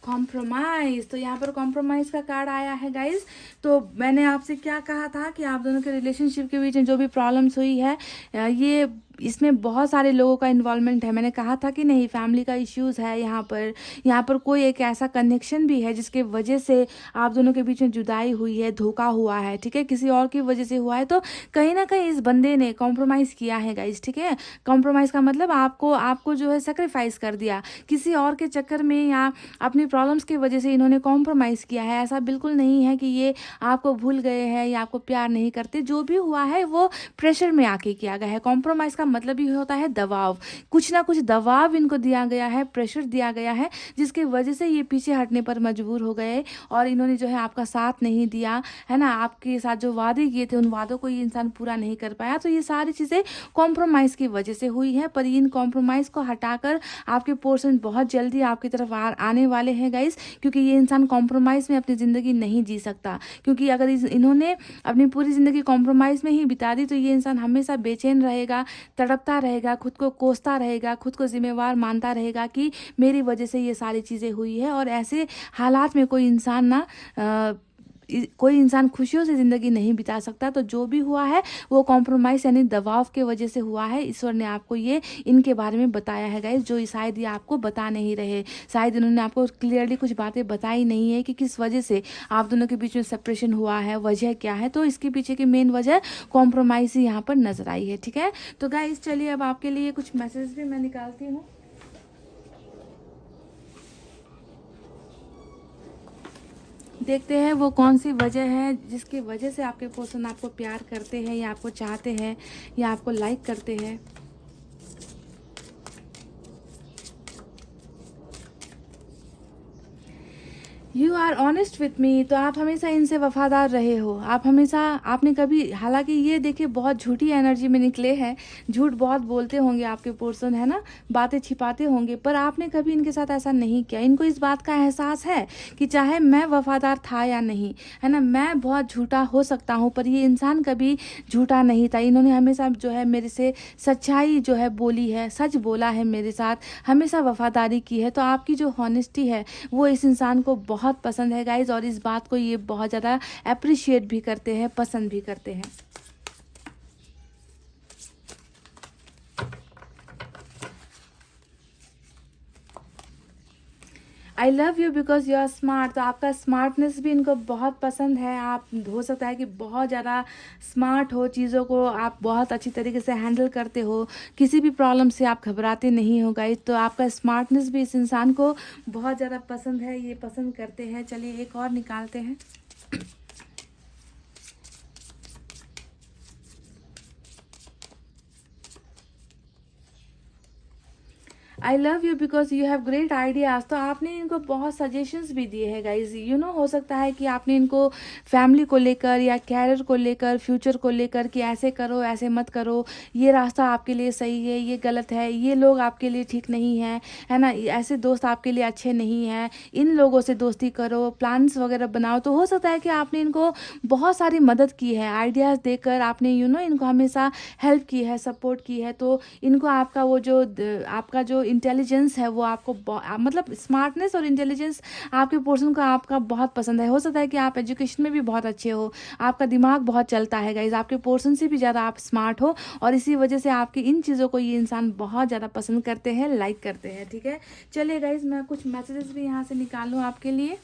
कॉम्प्रोमाइज़, तो यहाँ पर कॉम्प्रोमाइज़ का कार्ड आया है गाइस। तो मैंने आपसे क्या कहा था कि आप दोनों के रिलेशनशिप के बीच में जो भी प्रॉब्लम्स हुई है, ये इसमें बहुत सारे लोगों का इन्वॉल्वमेंट है। मैंने कहा था कि नहीं, फैमिली का इश्यूज़ है यहाँ पर कोई एक ऐसा कनेक्शन भी है जिसके वजह से आप दोनों के बीच में जुदाई हुई है, धोखा हुआ है। ठीक है, किसी और की वजह से हुआ है। तो कहीं ना कहीं इस बंदे ने कॉम्प्रोमाइज़ किया है गाइस। ठीक है, कॉम्प्रोमाइज़ का मतलब आपको जो है सेक्रीफाइस कर दिया किसी और के चक्कर में, या अपनी प्रॉब्लम्स की वजह से इन्होंने कॉम्प्रोमाइज़ किया है। ऐसा बिल्कुल नहीं है कि ये आपको भूल गए हैं या आपको प्यार नहीं करते। जो भी हुआ है वो प्रेशर में आके किया गया है। कॉम्प्रोमाइज़ मतलब ही होता है दबाव, कुछ ना कुछ दबाव इनको दिया गया है, प्रेशर दिया गया है, जिसकी वजह से ये पीछे हटने पर मजबूर हो गए और इन्होंने जो है आपका साथ नहीं दिया, है ना। आपके साथ जो वादे किए थे उन वादों को ये इंसान पूरा नहीं कर पाया। तो ये सारी चीज़ें कॉम्प्रोमाइज़ की वजह से हुई हैं। पर इन कॉम्प्रोमाइज़ को हटाकर आपके पर्सन बहुत जल्दी आपकी तरफ आने वाले हैं गाइस, क्योंकि ये इंसान कॉम्प्रोमाइज़ में अपनी ज़िंदगी नहीं जी सकता। क्योंकि अगर इन्होंने अपनी पूरी ज़िंदगी कॉम्प्रोमाइज़ में ही बिता दी तो ये इंसान हमेशा बेचैन रहेगा, तड़पता रहेगा, खुद को कोसता रहेगा, खुद को जिम्मेवार मानता रहेगा कि मेरी वजह से ये सारी चीज़ें हुई है। और ऐसे हालात में कोई इंसान ना कोई इंसान खुशियों से ज़िंदगी नहीं बिता सकता। तो जो भी हुआ है वो कॉम्प्रोमाइज़ यानी दबाव के वजह से हुआ है। ईश्वर ने आपको ये इनके बारे में बताया है गाइस, जो शायद ये आपको बता नहीं रहे। शायद इन्होंने आपको क्लियरली कुछ बातें बताई नहीं है कि किस वजह से आप दोनों के बीच में सेपरेशन हुआ है, वजह क्या है। तो इसके पीछे की मेन वजह कॉम्प्रोमाइज़ ही यहाँ पर नजर आई है। ठीक है, तो गाइस चलिए अब आपके लिए कुछ मैसेज भी मैं निकालती हूँ। देखते हैं वो कौन सी वजह है जिसकी वजह से आपके पर्सन आपको प्यार करते हैं या आपको चाहते हैं या आपको लाइक करते हैं। You are honest with me, तो आप हमेशा इनसे वफादार रहे हो। आप हमेशा, आपने कभी, हालांकि ये देखिए बहुत झूठी एनर्जी में निकले हैं, झूठ बहुत बोलते होंगे आपके पर्सन, है ना, बातें छिपाते होंगे, पर आपने कभी इनके साथ ऐसा नहीं किया। इनको इस बात का एहसास है कि चाहे मैं वफादार था या नहीं, है ना, मैं बहुत झूठा हो सकता हूँ पर ये इंसान कभी झूठा नहीं था। इन्होंने हमेशा जो है मेरे से सच्चाई जो है बोली है, सच बोला है, मेरे साथ हमेशा वफादारी की है। तो आपकी जो हॉनेस्टी है वो इस इंसान को बहुत पसंद है गाइज, और इस बात को ये बहुत ज़्यादा अप्रिशिएट भी करते हैं, पसंद भी करते हैं। I love you because you are smart, तो आपका स्मार्टनेस भी इनको बहुत पसंद है। आप हो सकता है कि बहुत ज़्यादा स्मार्ट हो, चीज़ों को आप बहुत अच्छी तरीके से हैंडल करते हो, किसी भी प्रॉब्लम से आप घबराते नहीं हो गाइस। तो आपका स्मार्टनेस भी इस इंसान को बहुत ज़्यादा पसंद है, ये पसंद करते हैं। चलिए एक और निकालते हैं। I love you because you have great ideas, तो आपने इनको बहुत सजेशंस भी दिए हैं गाइज। यू नो, हो सकता है कि आपने इनको फैमिली को लेकर या कैरियर को लेकर, फ्यूचर को लेकर कि ऐसे करो, ऐसे मत करो, ये रास्ता आपके लिए सही है, ये गलत है, ये लोग आपके लिए ठीक नहीं है ना, ऐसे दोस्त आपके लिए अच्छे नहीं हैं, इन लोगों से दोस्ती करो, प्लान्स वगैरह बनाओ। तो हो सकता है कि आपने इनको बहुत सारी मदद की है, आइडियाज़ देकर आपने इनको हमेशा हेल्प की है, सपोर्ट की है। तो इनको आपका वो जो आपका जो इंटेलिजेंस है वो आपको मतलब स्मार्टनेस और इंटेलिजेंस आपके पर्सन को आपका बहुत पसंद है। हो सकता है कि आप एजुकेशन में भी बहुत अच्छे हो, आपका दिमाग बहुत चलता है गाइज, आपके पर्सन से भी ज़्यादा आप स्मार्ट हो, और इसी वजह से आपकी इन चीज़ों को ये इंसान बहुत ज़्यादा पसंद करते हैं, लाइक करते हैं। ठीक है, चलिए गाइज मैं कुछ मैसेजेस भी यहाँ से निकालूँ आपके लिए।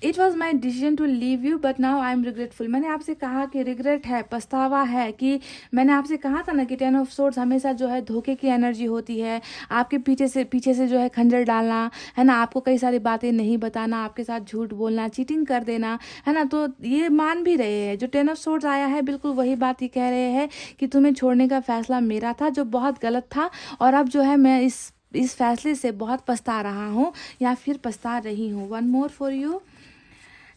It was my decision to leave you but now I am regretful. मैंने आपसे कहा कि रिग्रेट है, पछतावा है, कि मैंने आपसे कहा था ना कि 10 ऑफ सोर्ड्स हमेशा जो है धोखे की एनर्जी होती है, आपके पीछे से जो है खंजर डालना, है ना, आपको कई सारी बातें नहीं बताना, आपके साथ झूठ बोलना, चीटिंग कर देना, है ना। तो ये मान भी रहे हैं, जो 10 ऑफ सोर्ड्स आया है बिल्कुल वही बात ये कह रहे हैं कि तुम्हें छोड़ने का फैसला मेरा था जो बहुत गलत था, और अब जो है मैं इस फैसले से बहुत पछता रहा हूँ या फिर पछता रही हूँ। वन मोर फॉर यू,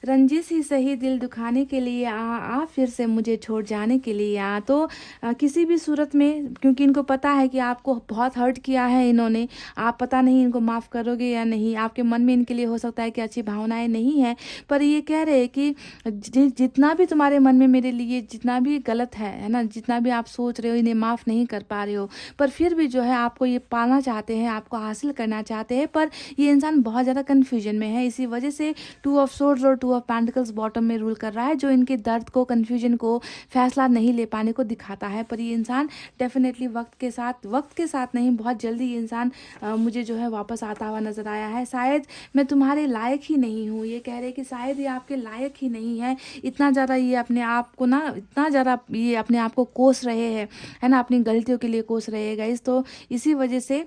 रंजिश ही सही दिल दुखाने के लिए आ फिर से मुझे छोड़ जाने के लिए आ। तो किसी भी सूरत में, क्योंकि इनको पता है कि आपको बहुत हर्ट किया है इन्होंने, आप पता नहीं इनको माफ़ करोगे या नहीं। आपके मन में इनके लिए हो सकता है कि अच्छी भावनाएं नहीं है, पर ये कह रहे हैं कि जितना भी तुम्हारे मन में मेरे लिए जितना भी गलत है ना, जितना भी आप सोच रहे हो, इन्हें माफ़ नहीं कर पा रहे हो, पर फिर भी जो है आपको ये पाना चाहते हैं, आपको हासिल करना चाहते हैं। पर ये इंसान बहुत ज़्यादा कन्फ्यूजन में है, इसी वजह से 2 ऑफ सोर्ड्स और 2 ऑफ पेंटिकल्स बॉटम में रूल कर रहा है, जो इनके दर्द को, कन्फ्यूजन को, फैसला नहीं ले पाने को दिखाता है। पर ये इंसान डेफिनेटली वक्त के साथ नहीं, बहुत जल्दी ये इंसान मुझे जो है वापस आता हुआ नजर आया है। शायद मैं तुम्हारे लायक ही नहीं हूँ, ये कह रहे कि शायद ये आपके लायक ही नहीं है। इतना ज़्यादा ये अपने आप को ना, इतना ज़्यादा ये अपने आप को कोस रहे हैं, है ना, अपनी गलतियों के लिए कोस रहे हैं गाइस। तो इसी वजह से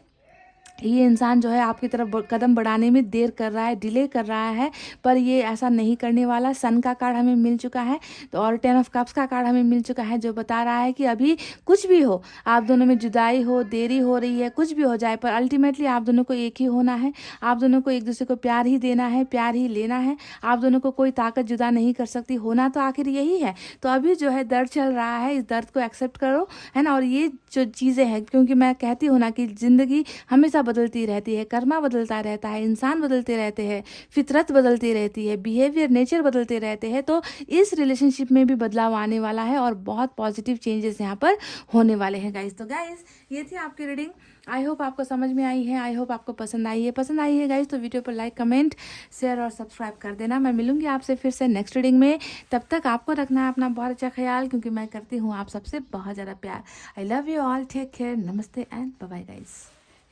ये इंसान जो है आपकी तरफ कदम बढ़ाने में देर कर रहा है, डिले कर रहा है, पर ये ऐसा नहीं करने वाला। सन का कार्ड हमें मिल चुका है, तो और 10 ऑफ कप्स का कार्ड हमें मिल चुका है, जो बता रहा है कि अभी कुछ भी हो, आप दोनों में जुदाई हो, देरी हो रही है, कुछ भी हो जाए, पर अल्टीमेटली आप दोनों को एक ही होना है। आप दोनों को एक दूसरे को प्यार ही देना है, प्यार ही लेना है। आप दोनों को कोई ताकत जुदा नहीं कर सकती, होना तो आखिर यही है। तो अभी जो है दर्द चल रहा है, इस दर्द को एक्सेप्ट करो, है ना। और ये जो चीज़ें हैं, क्योंकि मैं कहती हूँ ना कि ज़िंदगी हमेशा बदलती रहती है, कर्मा बदलता रहता है, इंसान बदलते रहते हैं, फितरत बदलती रहती है, बिहेवियर, नेचर बदलते रहते हैं। तो इस रिलेशनशिप में भी बदलाव आने वाला है और बहुत पॉजिटिव चेंजेस यहाँ पर होने वाले हैं गाइस। तो गाइस ये थी आपकी रीडिंग। आई होप आपको समझ में आई है, आई होप आपको पसंद आई है। पसंद आई है गाइज तो वीडियो पर लाइक, कमेंट, शेयर और सब्सक्राइब कर देना। मैं मिलूंगी आपसे फिर से नेक्स्ट रीडिंग में। तब तक आपको रखना है अपना बहुत अच्छा ख्याल, क्योंकि मैं करती हूँ आप सबसे बहुत ज़्यादा प्यार। I love you all, take care, नमस्ते and bye bye guys.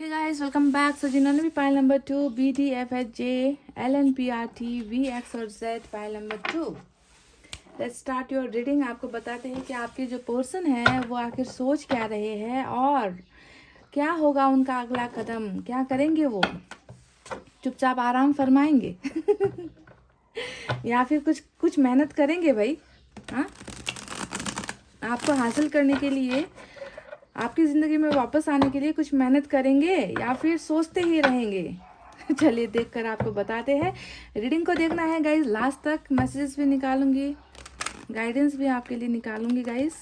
Hey guys, welcome back. So जिन्होंने भी Payal number 2 BDFHJ LNPRT VX और Z Payal number 2, let's start your reading. आपको बताते हैं कि आपके जो पर्सन है वो आखिर सोच क्या रहे हैं और क्या होगा उनका अगला कदम, क्या करेंगे वो। चुपचाप आराम फरमाएंगे या फिर कुछ मेहनत करेंगे भाई। हाँ, आपको हासिल करने के लिए, आपकी ज़िंदगी में वापस आने के लिए कुछ मेहनत करेंगे या फिर सोचते ही रहेंगे। चलिए देखकर आपको बताते हैं। रीडिंग को देखना है गाइज लास्ट तक। मैसेजेस भी निकालूंगी, गाइडेंस भी आपके लिए निकालूंगी गाइज।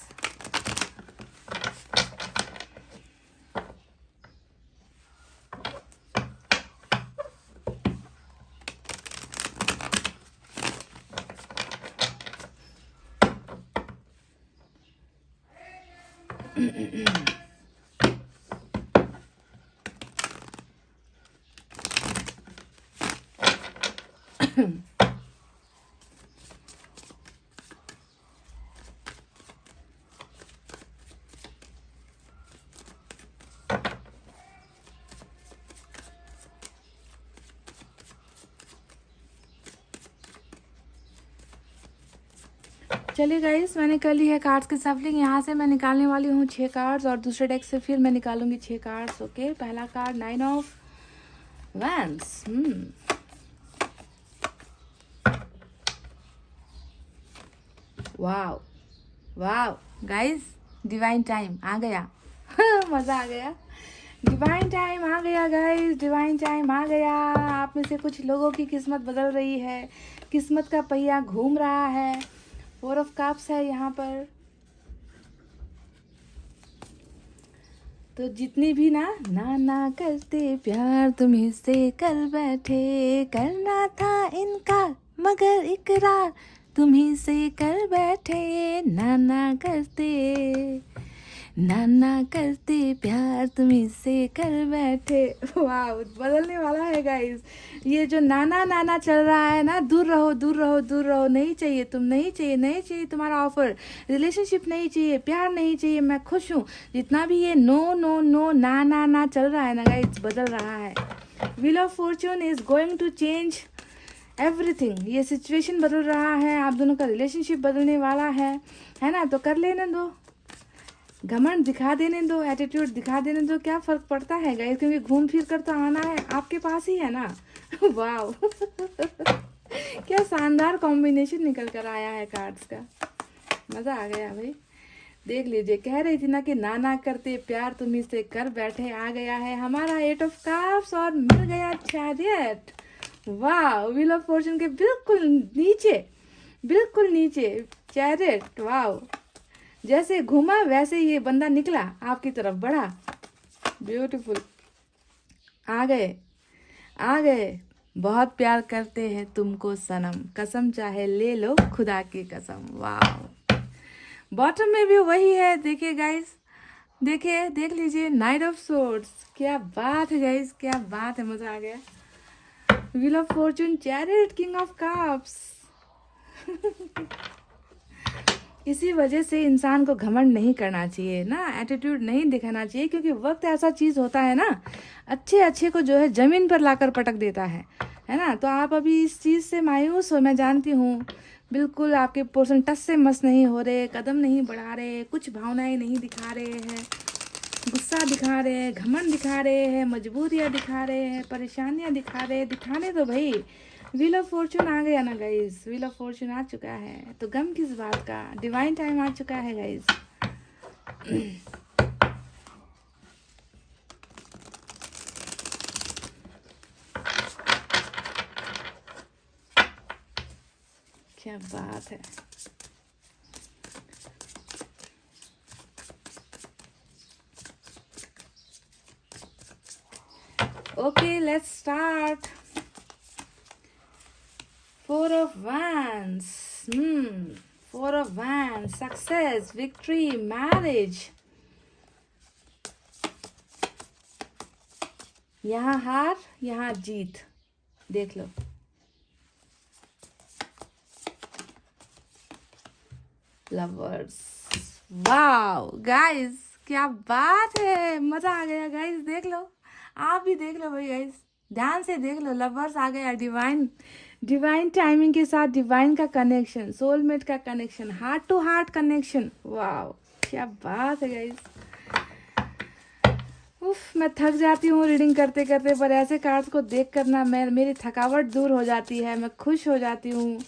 चलिए गाइस, मैंने कर ली है कार्ड्स की सफलिंग। यहाँ से मैं निकालने वाली हूँ 6 कार्ड्स और दूसरे डेक से फिर मैं निकालूंगी 6 कार्ड्स। ओके, पहला card 9 of wands. Wow wow guys, divine time आ गया मज़ा आ गया। डिवाइन टाइम आ गया गाइस, डिवाइन टाइम आ गया। आप में से कुछ लोगों की किस्मत बदल रही है, किस्मत का पहिया घूम रहा है। 4 ऑफ कप्स है यहाँ पर। तो जितनी भी ना करते प्यार तुम्हीं से कर बैठे, करना था इनका मगर इकरार तुम्हीं से कर बैठे, ना करते प्यार तुम्हीं से कर बैठे। वाह, बदलने वाला है गाइस। ये जो नाना चल रहा है ना, दूर रहो दूर रहो दूर रहो, नहीं चाहिए तुम, नहीं चाहिए तुम्हारा ऑफर, रिलेशनशिप नहीं चाहिए, प्यार नहीं चाहिए, मैं खुश हूँ। जितना भी ये नो ना चल रहा है ना गाइस, बदल रहा है। Wheel of fortune is going to change everything. ये सिचुएशन बदल रहा है, आप दोनों का रिलेशनशिप बदलने वाला है ना। तो कर लेने दो, घमंड दिखा देने दो, एटीट्यूड दिखा देने दो, क्या फ़र्क पड़ता है गाइस, क्योंकि घूम फिर कर तो आना है आपके पास ही है ना। वाह क्या शानदार कॉम्बिनेशन निकल कर आया है कार्ड्स का, मज़ा आ गया भाई। देख लीजिए, कह रही थी ना कि ना करते प्यार तुम्हीं से कर बैठे, आ गया है हमारा 8 ऑफ कप्स और मिल गया चैरियट। वाह, व्हील ऑफ फॉर्च्यून के बिल्कुल नीचे चैरियट। वाह, जैसे घूमा वैसे ये बंदा निकला आपकी तरफ, बढ़ा। ब्यूटीफुल, आ गए। बहुत प्यार करते हैं तुमको सनम, कसम चाहे ले लो खुदा की कसम। वाह, बॉटम में भी वही है। देखिए गाइस, देख लीजिए, नाइट ऑफ सोर्ड्स। क्या बात है गाइस, क्या बात है, मजा आ गया। Wheel of Fortune, chariot, king of cups. इसी वजह से इंसान को घमंड नहीं करना चाहिए ना, एटीट्यूड नहीं दिखाना चाहिए, क्योंकि वक्त ऐसा चीज़ होता है ना, अच्छे को जो है ज़मीन पर लाकर पटक देता है ना। तो आप अभी इस चीज़ से मायूस हो, मैं जानती हूँ। बिल्कुल आपके पर्सन टस से मस नहीं हो रहे, कदम नहीं बढ़ा रहे, कुछ भावनाएं नहीं दिखा रहे हैं, गुस्सा दिखा रहे हैं, घमंड दिखा रहे हैं, मजबूरियाँ दिखा रहे हैं, परेशानियाँ दिखा रहे हैं। दिखाने दो भाई। व्हील ऑफ फॉर्च्यून आ गया ना गाइस, व्हील ऑफ फॉर्च्यून आ चुका है, तो गम किस बात का, डिवाइन टाइम आ चुका है गाइस। क्या बात है। Okay, let's start. 4 of Wands. 4 of Wands. Success, victory, marriage. यहाँ हार, यहाँ जीत, देख लो। लवर्स, वाओ गाइस, क्या बात है, मजा आ गया गाइस, देख लो, आप भी देख लो भाई गाइस, ध्यान से देख लो। लवर्स आ गया, डिवाइन, डिवाइन टाइमिंग के साथ डिवाइन का कनेक्शन, सोलमेट का connection, heart to heart connection, wow क्या बात है गाइस। उफ, मैं थक जाती हूँ रीडिंग करते करते, पर ऐसे कार्ड्स को देख कर ना मेरी थकावट दूर हो जाती है, मैं खुश हो जाती हूँ।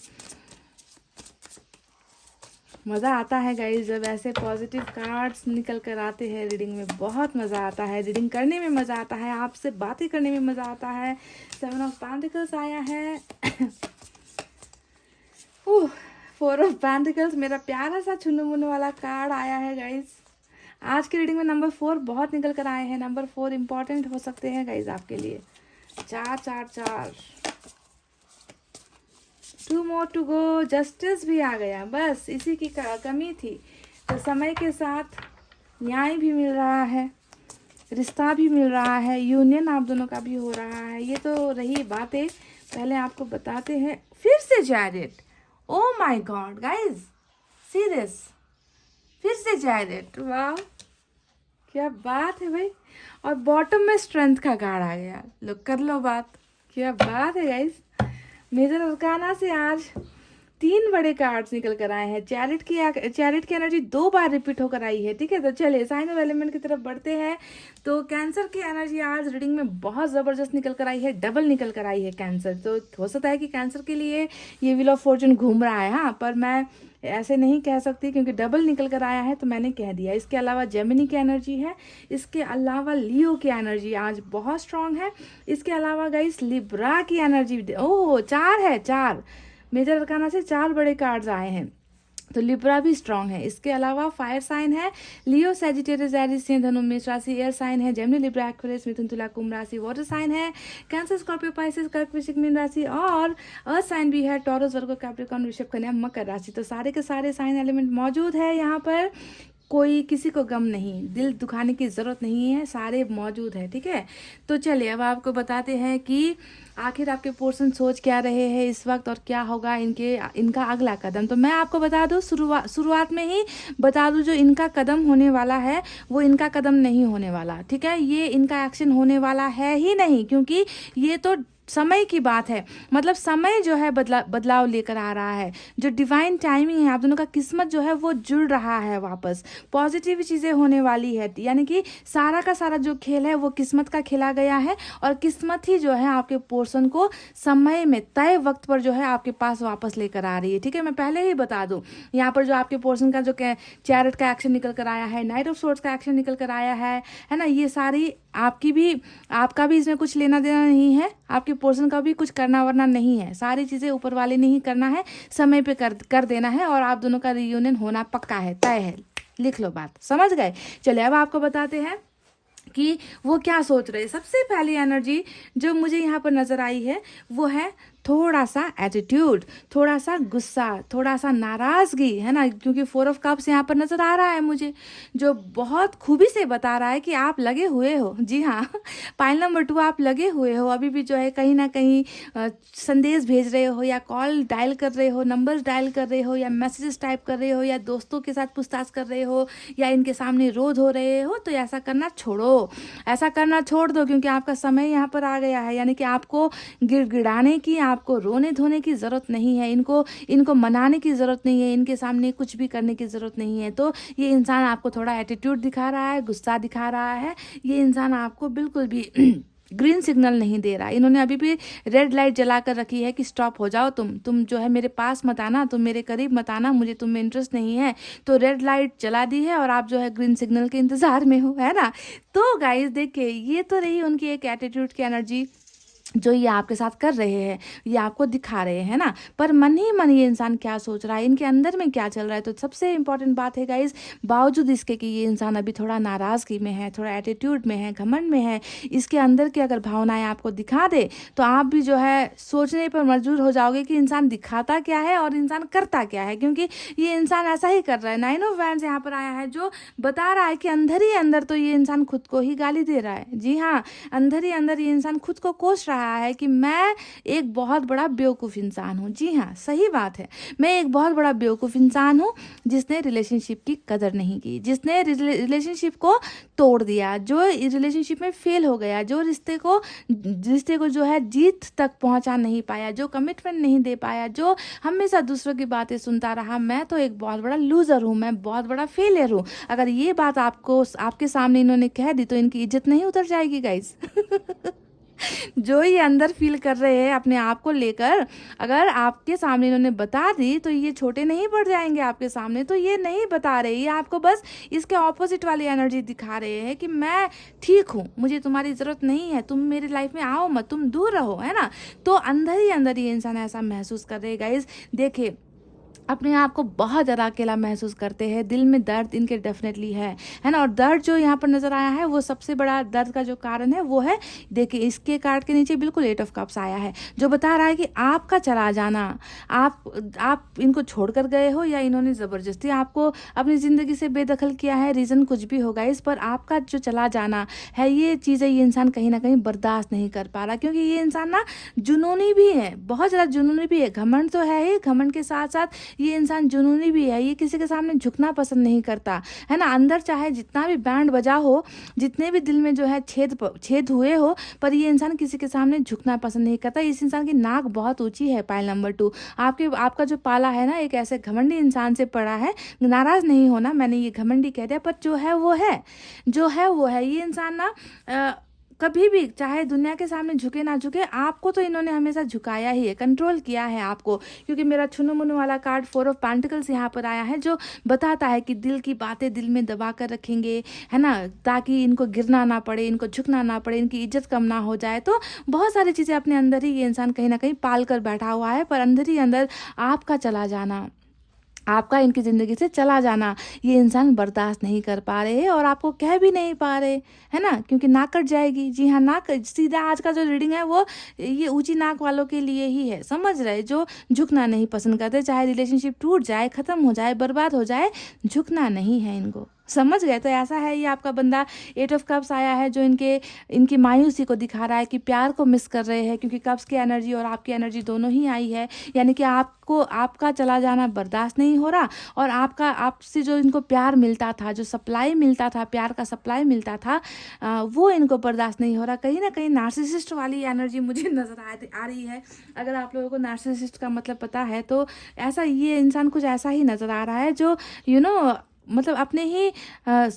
मज़ा आता है गाइस, जब ऐसे पॉजिटिव कार्ड्स निकल कर आते हैं रीडिंग में, बहुत मज़ा आता है, रीडिंग करने में मज़ा आता है, आपसे बातें करने में मज़ा आता है। 7 ऑफ पेंटिकल्स आया है। 4 ऑफ पेंटिकल्स, मेरा प्यारा सा छुन्नू मुन्नू वाला कार्ड आया है गाइस। आज की रीडिंग में नंबर 4 बहुत निकल कर आए हैं। नंबर 4 इम्पॉर्टेंट हो सकते हैं गाइज आपके लिए। 4 4 4, 2 more टू गो। जस्टिस भी आ गया, बस इसी की कमी थी। तो समय के साथ न्याय भी मिल रहा है, रिश्ता भी मिल रहा है, यूनियन आप दोनों का भी हो रहा है। ये तो रही बातें, पहले आपको बताते हैं। फिर से Jarrett, oh my God guys, serious, फिर से जैरेट, वाह क्या बात है भाई। और बॉटम में स्ट्रेंथ का कार्ड आ गया, लो कर लो बात, क्या बात है गाइस। मेजर अरकाना से आज 3 बड़े कार्ड्स निकल कर आए हैं। चैरिट की एनर्जी 2 बार रिपीट होकर आई है, ठीक है। तो चलिए साइन ऑफ एलिमेंट की तरफ बढ़ते हैं। तो कैंसर की एनर्जी आज रीडिंग में बहुत ज़बरदस्त निकल कर आई है, डबल निकल कर आई है कैंसर। तो हो सकता है कि कैंसर के लिए ये व्हील ऑफ फॉर्चून घूम रहा है, हाँ, पर मैं ऐसे नहीं कह सकती क्योंकि डबल निकल कर आया है तो मैंने कह दिया। इसके अलावा जेमिनी की एनर्जी है, इसके अलावा लियो की एनर्जी आज बहुत स्ट्रांग है। इसके अलावा गाइस लिब्रा की एनर्जी, ओह 4 है, 4 मेजर अरकाना से 4 बड़े कार्ड्स आए हैं, तो लिब्रा भी स्ट्रांग है। इसके अलावा फायर साइन है, लियो, सैजिटेरियस, एरिस, सिंह, धनु, मेष राशि। एयर साइन है, जेमिनी, लिब्रा, एक्वेरियस, मिथुन, तुला, कुंभ राशि। वाटर साइन है, कैंसर, स्कॉर्पियो, पाइसेस, कर्क, वृश्चिक, मीन राशि। और अर्थ साइन भी है, टॉरस, वर्गो, कैप्रिकॉर्न, वृषभ, कन्या, मकर राशि। तो सारे के सारे साइन एलिमेंट मौजूद है यहाँ पर। कोई किसी को गम नहीं, दिल दुखाने की ज़रूरत नहीं है, सारे मौजूद है, ठीक है। तो चलिए अब आपको बताते हैं कि आखिर आपके पोर्शन सोच क्या रहे हैं इस वक्त और क्या होगा इनका अगला कदम। तो मैं आपको बता दूं, शुरुआत में ही बता दूं, जो इनका कदम होने वाला है वो इनका कदम नहीं होने वाला, ठीक है। ये इनका एक्शन होने वाला है ही नहीं, क्योंकि ये तो समय की बात है। मतलब समय जो है बदलाव लेकर आ रहा है। जो डिवाइन टाइमिंग है, आप दोनों का किस्मत जो है वो जुड़ रहा है वापस, पॉजिटिव चीज़ें होने वाली है। यानी कि सारा का सारा जो खेल है वो किस्मत का खेला गया है, और किस्मत ही जो है आपके पोर्शन को समय में तय वक्त पर जो है आपके पास वापस लेकर आ रही है, ठीक है। मैं पहले ही बता दूं, यहाँ पर जो आपके पोर्शन का जो चैरिट का एक्शन निकल कर आया है, नाइट ऑफ सोर्ड्स का एक्शन निकल कर आया है ना, ये सारी आपका भी इसमें कुछ लेना देना नहीं है, आपके पोर्शन का भी कुछ करना वरना नहीं है। सारी चीज़ें ऊपर वाले ने ही करना है, समय पे कर देना है, और आप दोनों का रियूनियन होना पक्का है, तय है। लिख लो बात, समझ गए। चलिए अब आपको बताते हैं कि वो क्या सोच रहे हैं। सबसे पहली एनर्जी जो मुझे यहाँ पर नज़र आई है वो है थोड़ा सा एटीट्यूड, थोड़ा सा गुस्सा, थोड़ा सा नाराज़गी, है ना, क्योंकि 4 ऑफ कप्स यहाँ पर नज़र आ रहा है मुझे, जो बहुत खूबी से बता रहा है कि आप लगे हुए हो। जी हाँ, पाइल नंबर 2 आप लगे हुए हो, अभी भी जो है कहीं ना कहीं संदेश भेज रहे हो, या कॉल डायल कर रहे हो, नंबर्स डायल कर रहे हो, या मैसेजेस टाइप कर रहे हो, या दोस्तों के साथ पूछताछ कर रहे हो, या इनके सामने रोध हो रहे हो। तो ऐसा करना छोड़ो, ऐसा करना छोड़ दो, क्योंकि आपका समय यहाँ पर आ गया है। यानी कि आपको गिड़गिड़ाने की, आपको रोने धोने की ज़रूरत नहीं है, इनको मनाने की ज़रूरत नहीं है, इनके सामने कुछ भी करने की ज़रूरत नहीं है। तो ये इंसान आपको थोड़ा एटीट्यूड दिखा रहा है, गुस्सा दिखा रहा है, ये इंसान आपको बिल्कुल भी ग्रीन सिग्नल नहीं दे रहा। इन्होंने अभी भी रेड लाइट जला कर रखी है कि स्टॉप हो जाओ, तुम जो है मेरे पास मत आना, तुम मेरे करीब मत आना, मुझे तुम में इंटरेस्ट नहीं है। तो रेड लाइट जला दी है और आप जो है ग्रीन सिग्नल के इंतज़ार में हो, है ना। तो गाइस देखिए, ये तो रही उनकी एक एटीट्यूड की एनर्जी, जो ये आपके साथ कर रहे हैं, ये आपको दिखा रहे हैं ना, पर मन ही मन ये इंसान क्या सोच रहा है, इनके अंदर में क्या चल रहा है। तो सबसे इम्पोर्टेंट बात है गाइज, बावजूद इसके कि ये इंसान अभी थोड़ा नाराज़गी में है, थोड़ा एटीट्यूड में है, घमंड में है, इसके अंदर की अगर भावनाएं आपको दिखा दे तो आप भी जो है सोचने पर मजबूर हो जाओगे कि इंसान दिखाता क्या है और इंसान करता क्या है, क्योंकि ये इंसान ऐसा ही कर रहा है। 9 ऑफ वैंड्स यहाँ पर आया है, जो बता रहा है कि अंदर ही अंदर तो ये इंसान खुद को ही गाली दे रहा है। जी हाँ, अंदर ही अंदर ये इंसान खुद को कोस रहा है कि मैं एक बहुत बड़ा बेवकूफ़ इंसान हूँ। जी हाँ, सही बात है, मैं एक बहुत बड़ा बेवकूफ़ इंसान हूँ जिसने रिलेशनशिप की कदर नहीं की, जिसने रिलेशनशिप को तोड़ दिया, जो रिलेशनशिप में फेल हो गया, जो रिश्ते को जो है जीत तक पहुंचा नहीं पाया, जो कमिटमेंट नहीं दे पाया, जो हमेशा दूसरों की बातें सुनता रहा। मैं तो एक बहुत बड़ा लूज़र हूँ, मैं बहुत बड़ा फेलियर हूँ। अगर ये बात आपके सामने इन्होंने कह दी तो इनकी इज्जत नहीं उतर जाएगी गाइस। जो ये अंदर फील कर रहे हैं अपने आप को लेकर, अगर आपके सामने इन्होंने बता दी तो ये छोटे नहीं पड़ जाएंगे आपके सामने। तो ये नहीं बता रहे, ये आपको बस इसके ऑपोजिट वाली एनर्जी दिखा रहे हैं कि मैं ठीक हूँ, मुझे तुम्हारी ज़रूरत नहीं है, तुम मेरी लाइफ में आओ मत, तुम दूर रहो, है ना। तो अंदर ही अंदर ये इंसान ऐसा महसूस कर रहे हैं गाइज। देखिए, अपने आप को बहुत ज़्यादा अकेला महसूस करते हैं, दिल में दर्द इनके डेफिनेटली है ना। और दर्द जो यहाँ पर नज़र आया है, वो सबसे बड़ा दर्द का जो कारण है वो है, देखिए इसके कार्ड के नीचे बिल्कुल 8 ऑफ कप्स आया है, जो बता रहा है कि आपका चला जाना, आप इनको छोड़कर गए हो या इन्होंने ज़बरदस्ती आपको अपनी ज़िंदगी से बेदखल किया है, रीज़न कुछ भी होगा इस पर, आपका जो चला जाना है, ये चीज़ें ये इंसान कहीं ना कहीं बर्दाश्त नहीं कर पा रहा, क्योंकि ये इंसान ना जुनूनी भी है, बहुत ज़्यादा जुनूनी भी है। घमंड तो है ही, घमंड के साथ साथ ये इंसान जुनूनी भी है, ये किसी के सामने झुकना पसंद नहीं करता, है ना। अंदर चाहे जितना भी बैंड बजा हो, जितने भी दिल में जो है छेद हुए हो, पर ये इंसान किसी के सामने झुकना पसंद नहीं करता। इस इंसान की नाक बहुत ऊंची है, पाइल नंबर 2। आपका जो पाला है ना, एक ऐसे घमंडी इंसान से पड़ा है। नाराज नहीं होना, मैंने ये घमंडी कह दिया, पर जो है वो है। ये इंसान ना कभी भी चाहे दुनिया के सामने झुके ना झुके, आपको तो इन्होंने हमेशा झुकाया ही है, कंट्रोल किया है आपको। क्योंकि मेरा छुनु मुनु वाला कार्ड 4 ऑफ पेंटिकल्स यहाँ पर आया है, जो बताता है कि दिल की बातें दिल में दबा कर रखेंगे, है ना, ताकि इनको गिरना ना पड़े, इनको झुकना ना पड़े, इनकी इज्जत कम ना हो जाए। तो बहुत सारी चीज़ें अपने अंदर ही ये इंसान कहीं ना कहीं पाल कर बैठा हुआ है, पर अंदर ही अंदर आपका चला जाना, आपका इनकी ज़िंदगी से चला जाना ये इंसान बर्दाश्त नहीं कर पा रहे हैं, और आपको कह भी नहीं पा रहे, है ना, क्योंकि नाक कट जाएगी। जी हाँ, नाक सीधा आज का जो रीडिंग है वो ये ऊंची नाक वालों के लिए ही है, समझ रहे, जो झुकना नहीं पसंद करते, चाहे रिलेशनशिप टूट जाए, ख़त्म हो जाए, बर्बाद हो जाए, झुकना नहीं है इनको, समझ गए। तो ऐसा है, ये आपका बंदा 8 ऑफ कप्स आया है, जो इनकी मायूसी को दिखा रहा है कि प्यार को मिस कर रहे हैं, क्योंकि कप्स की एनर्जी और आपकी एनर्जी दोनों ही आई है। यानी कि आपको आपका चला जाना बर्दाश्त नहीं हो रहा, और आपसे जो इनको प्यार मिलता था, जो सप्लाई मिलता था, प्यार का सप्लाई मिलता था, वो इनको बर्दाश्त नहीं हो रहा। कहीं ना कहीं नार्सिसिस्ट वाली एनर्जी मुझे नज़र आ रही है। अगर आप लोगों को नार्सिसिस्ट का मतलब पता है तो ऐसा, ये इंसान कुछ ऐसा ही नज़र आ रहा है, जो मतलब अपने ही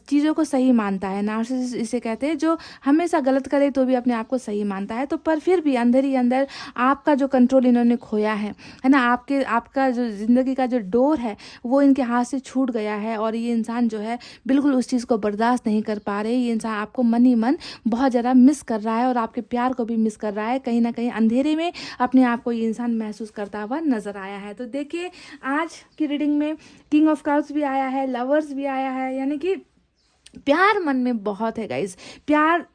चीज़ों को सही मानता है। नार्सिसिस्ट इसे कहते हैं, जो हमेशा गलत करे तो भी अपने आप को सही मानता है। तो पर फिर भी अंदर ही अंदर आपका जो कंट्रोल इन्होंने खोया है ना, आपका जो ज़िंदगी का जो डोर है वो इनके हाथ से छूट गया है, और ये इंसान जो है बिल्कुल उस चीज़ को बर्दाश्त नहीं कर पा रहे। ये इंसान आपको मन ही मन बहुत ज़्यादा मिस कर रहा है, और आपके प्यार को भी मिस कर रहा है। कहीं ना कहीं अंधेरे में अपने आप को ये इंसान महसूस करता हुआ नज़र आया है। तो देखिए, आज की रीडिंग में किंग ऑफ कप्स भी आया है, लवर्स भी आया है, यानी कि प्यार मन में बहुत है गाइस। प्यार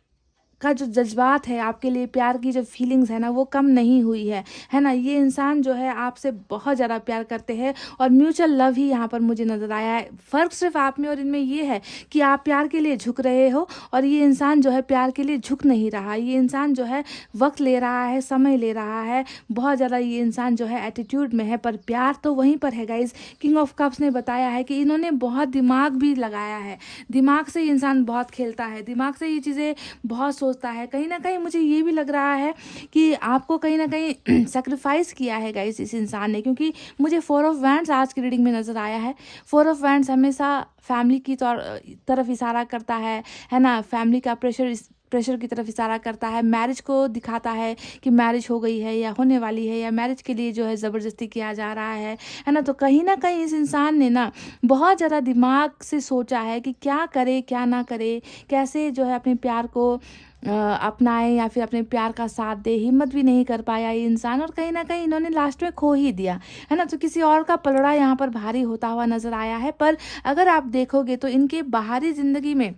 का जो जज्बात है आपके लिए, प्यार की जो फीलिंग्स है ना, वो कम नहीं हुई है ना। ये इंसान जो है आपसे बहुत ज़्यादा प्यार करते हैं, और म्यूचुअल लव ही यहाँ पर मुझे नज़र आया है। फ़र्क सिर्फ आप में और इनमें ये है कि आप प्यार के लिए झुक रहे हो, और ये इंसान जो है प्यार के लिए झुक नहीं रहा। ये इंसान जो है वक्त ले रहा है, समय ले रहा है बहुत ज़्यादा। ये इंसान जो है एटीट्यूड में है, पर प्यार तो वहीं पर है गाइज। किंग ऑफ कप्स ने बताया है कि इन्होंने बहुत दिमाग भी लगाया है, दिमाग से ये इंसान बहुत खेलता है, दिमाग से ये चीज़ें बहुत सोचता है। कहीं ना कहीं मुझे ये भी लग रहा है कि आपको कहीं ना कहीं सेक्रीफाइस किया है गाइस इस इंसान ने, क्योंकि मुझे 4 ऑफ वैंड्स आज की रीडिंग में नज़र आया है। 4 ऑफ वैंड्स हमेशा फैमिली की तरफ इशारा करता है ना, फैमिली का प्रेशर की तरफ इशारा करता है, मैरिज को दिखाता है कि मैरिज हो गई है या होने वाली है, या मैरिज के लिए जो है ज़बरदस्ती किया जा रहा है ना। तो कहीं ना कहीं इस इंसान ने ना बहुत ज़्यादा दिमाग से सोचा है कि क्या करे क्या ना करे, कैसे जो है अपने प्यार को अपनाए या फिर अपने प्यार का साथ दे, हिम्मत भी नहीं कर पाया ये इंसान, और कहीं ना कहीं इन्होंने लास्ट में खो ही दिया, है ना। तो किसी और का पलड़ा यहाँ पर भारी होता हुआ नजर आया है। पर अगर आप देखोगे तो इनके बाहरी जिंदगी में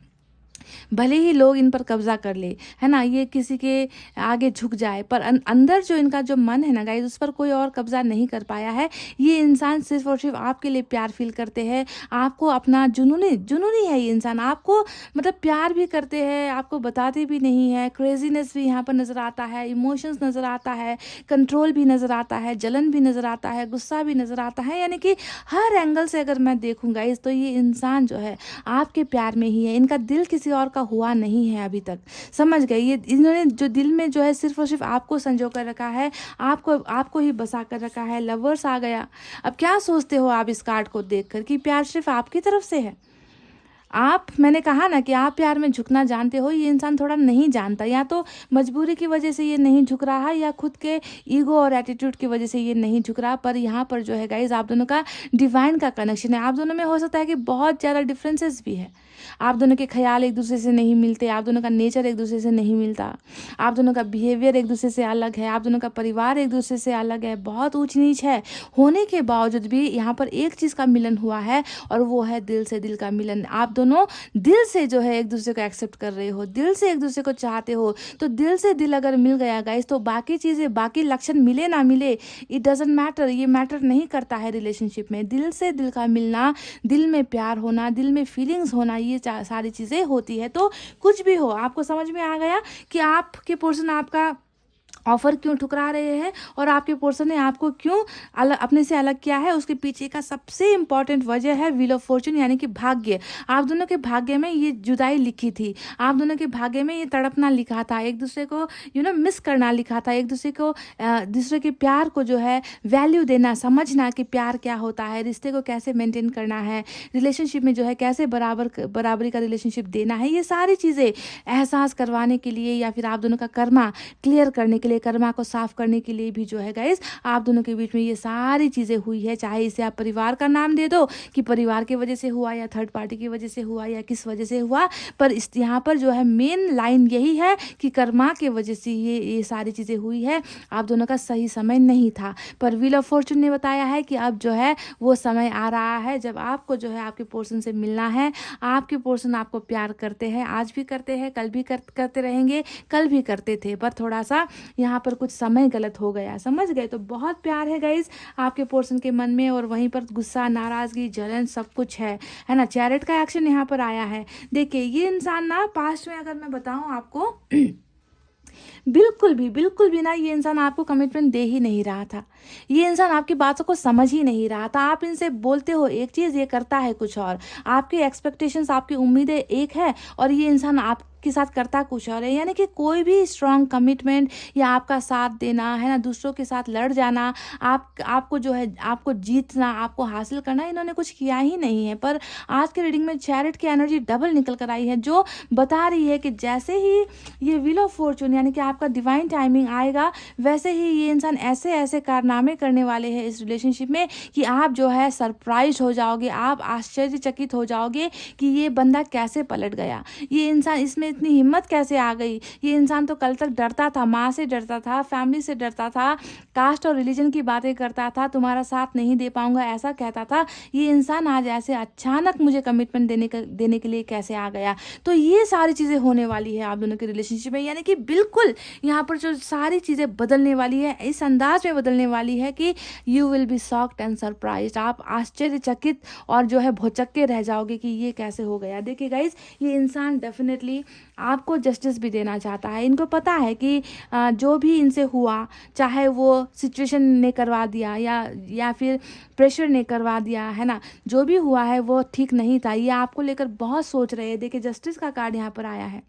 भले ही लोग इन पर कब्जा कर ले, है ना, ये किसी के आगे झुक जाए, पर अंदर जो इनका जो मन है ना गाइस, उस पर कोई और कब्जा नहीं कर पाया है। ये इंसान सिर्फ और सिर्फ आपके लिए प्यार फील करते हैं, आपको अपना जुनूनी जुनूनी है ये इंसान, आपको मतलब प्यार भी करते हैं, आपको बताते भी नहीं है। क्रेजीनेस भी यहाँ पर नज़र आता है, इमोशंस नज़र आता है, कंट्रोल भी नज़र आता है, जलन भी नज़र आता है, गुस्सा भी नज़र आता है, यानी कि हर एंगल से अगर मैं देखूँ गाइस तो ये इंसान जो है आपके प्यार में ही है, इनका दिल किसी और का हुआ नहीं है अभी तक, समझ गए। ये इन्होंने जो दिल में जो है सिर्फ और सिर्फ आपको संजो कर रखा है, आपको आपको ही बसा कर रखा है। लवर्स आ गया। अब क्या सोचते हो आप इस कार्ड को देखकर कि प्यार सिर्फ आपकी तरफ से है? आप, मैंने कहा ना कि आप प्यार में झुकना जानते हो, ये इंसान थोड़ा नहीं जानता, या तो मजबूरी की वजह से ये नहीं झुक रहा है, या खुद के ईगो और एटीट्यूड की वजह से ये नहीं झुक रहा। पर यहाँ पर जो है गाइज आप दोनों का डिवाइन का कनेक्शन है। आप दोनों में हो सकता है कि बहुत ज़्यादा डिफरेंसेस भी है, आप दोनों के ख्याल एक दूसरे से नहीं मिलते, आप दोनों का नेचर एक दूसरे से नहीं मिलता, आप दोनों का बिहेवियर एक दूसरे से अलग है, आप दोनों का परिवार एक दूसरे से अलग है, बहुत ऊंच नीच है। होने के बावजूद भी यहाँ पर एक चीज़ का मिलन हुआ है, और वो है दिल से दिल का मिलन। आप दोनों दिल से जो है एक दूसरे को एक्सेप्ट कर रहे हो, दिल से एक दूसरे को चाहते हो। तो दिल से दिल अगर मिल गया गाइस, तो बाकी चीज़ें, बाकी लक्षण मिले ना मिले, इट डजेंट मैटर, ये मैटर नहीं करता है रिलेशनशिप में। दिल से दिल का मिलना, दिल में प्यार होना, दिल में फीलिंग्स होना, ये सारी चीज़ें होती है। तो कुछ भी हो, आपको समझ में आ गया कि आपके पर्सन आपका ऑफर क्यों ठुकरा रहे हैं, और आपके पर्सन ने आपको क्यों अलग, अपने से अलग किया है। उसके पीछे का सबसे इंपॉर्टेंट वजह है व्हील ऑफ फॉर्चून, यानी कि भाग्य। आप दोनों के भाग्य में ये जुदाई लिखी थी, आप दोनों के भाग्य में ये तड़पना लिखा था, एक दूसरे को मिस करना लिखा था, एक दूसरे को दूसरे के प्यार को जो है वैल्यू देना, समझना कि प्यार क्या होता है, रिश्ते को कैसे मेंटेन करना है, रिलेशनशिप में जो है कैसे बराबरी का रिलेशनशिप देना है। ये सारी चीज़ें एहसास करवाने के लिए, या फिर आप दोनों का कर्मा क्लियर करने के लिए, कर्मा को साफ करने के लिए भी जो है गाइस आप दोनों के बीच में ये सारी चीज़ें हुई है। चाहे इसे आप परिवार का नाम दे दो कि परिवार की वजह से हुआ, या थर्ड पार्टी की वजह से हुआ, या किस वजह से हुआ, पर इस यहाँ पर जो है मेन लाइन यही है कि कर्मा के वजह से ये सारी चीज़ें हुई है। आप दोनों का सही समय नहीं था, पर व्हील ऑफ फॉर्चून ने बताया है कि अब जो है वो समय आ रहा है जब आपको जो है आपके पोर्शन से मिलना है। आपके पोर्शन आपको प्यार करते हैं, आज भी करते हैं, कल भी करते रहेंगे, कल भी करते थे, पर थोड़ा सा यहाँ पर कुछ समय गलत हो गया, समझ गए। तो बहुत प्यार है गाइज आपके पर्सन के मन में, और वहीं पर गुस्सा, नाराजगी, जलन सब कुछ है ना। चैरिट का एक्शन यहाँ पर आया है। देखिए ये इंसान ना पास्ट में अगर मैं बताऊं आपको बिल्कुल भी ना, ये इंसान आपको कमिटमेंट दे ही नहीं रहा था, ये इंसान आपकी बातों को समझ ही नहीं रहा था। आप इनसे बोलते हो एक चीज़, ये करता है कुछ और, आपकी एक्सपेक्टेशंस, आपकी उम्मीदें एक है, और ये इंसान आप के साथ करता कुछ और है। यानी कि कोई भी स्ट्रॉन्ग कमिटमेंट या आपका साथ देना, है ना, दूसरों के साथ लड़ जाना, आपको जो है आपको जीतना, आपको हासिल करना, इन्होंने कुछ किया ही नहीं है। पर आज के रीडिंग में चैरिट की एनर्जी डबल निकल कर आई है, जो बता रही है कि जैसे ही ये व्हील ऑफ फॉर्चून यानी कि आपका डिवाइन टाइमिंग आएगा, वैसे ही ये इंसान ऐसे ऐसे कारनामे करने वाले हैं इस रिलेशनशिप में कि आप जो है सरप्राइज हो जाओगे, आप आश्चर्यचकित हो जाओगे कि ये बंदा कैसे पलट गया, ये इंसान, इसमें इतनी हिम्मत कैसे आ गई। ये इंसान तो कल तक डरता था, माँ से डरता था, फैमिली से डरता था, कास्ट और रिलीजन की बातें करता था, तुम्हारा साथ नहीं दे पाऊंगा ऐसा कहता था। ये इंसान आज ऐसे अचानक मुझे कमिटमेंट देने के लिए कैसे आ गया। तो ये सारी चीज़ें होने वाली है आप दोनों के रिलेशनशिप में, यानी कि बिल्कुल यहाँ पर जो सारी चीज़ें बदलने वाली है, इस अंदाज में बदलने वाली है कि you will be shocked and surprised. आप आश्चर्यचकित और जो है भौचक्के रह जाओगे कि ये कैसे हो गया। देखिए गाइज, ये इंसान डेफिनेटली आपको जस्टिस भी देना चाहता है। इनको पता है कि जो भी इनसे हुआ, चाहे वो सिचुएशन ने करवा दिया या फिर प्रेशर ने करवा दिया, है ना, जो भी हुआ है वो ठीक नहीं था। ये आपको लेकर बहुत सोच रहे हैं। देखिए जस्टिस का कार्ड यहाँ पर आया है।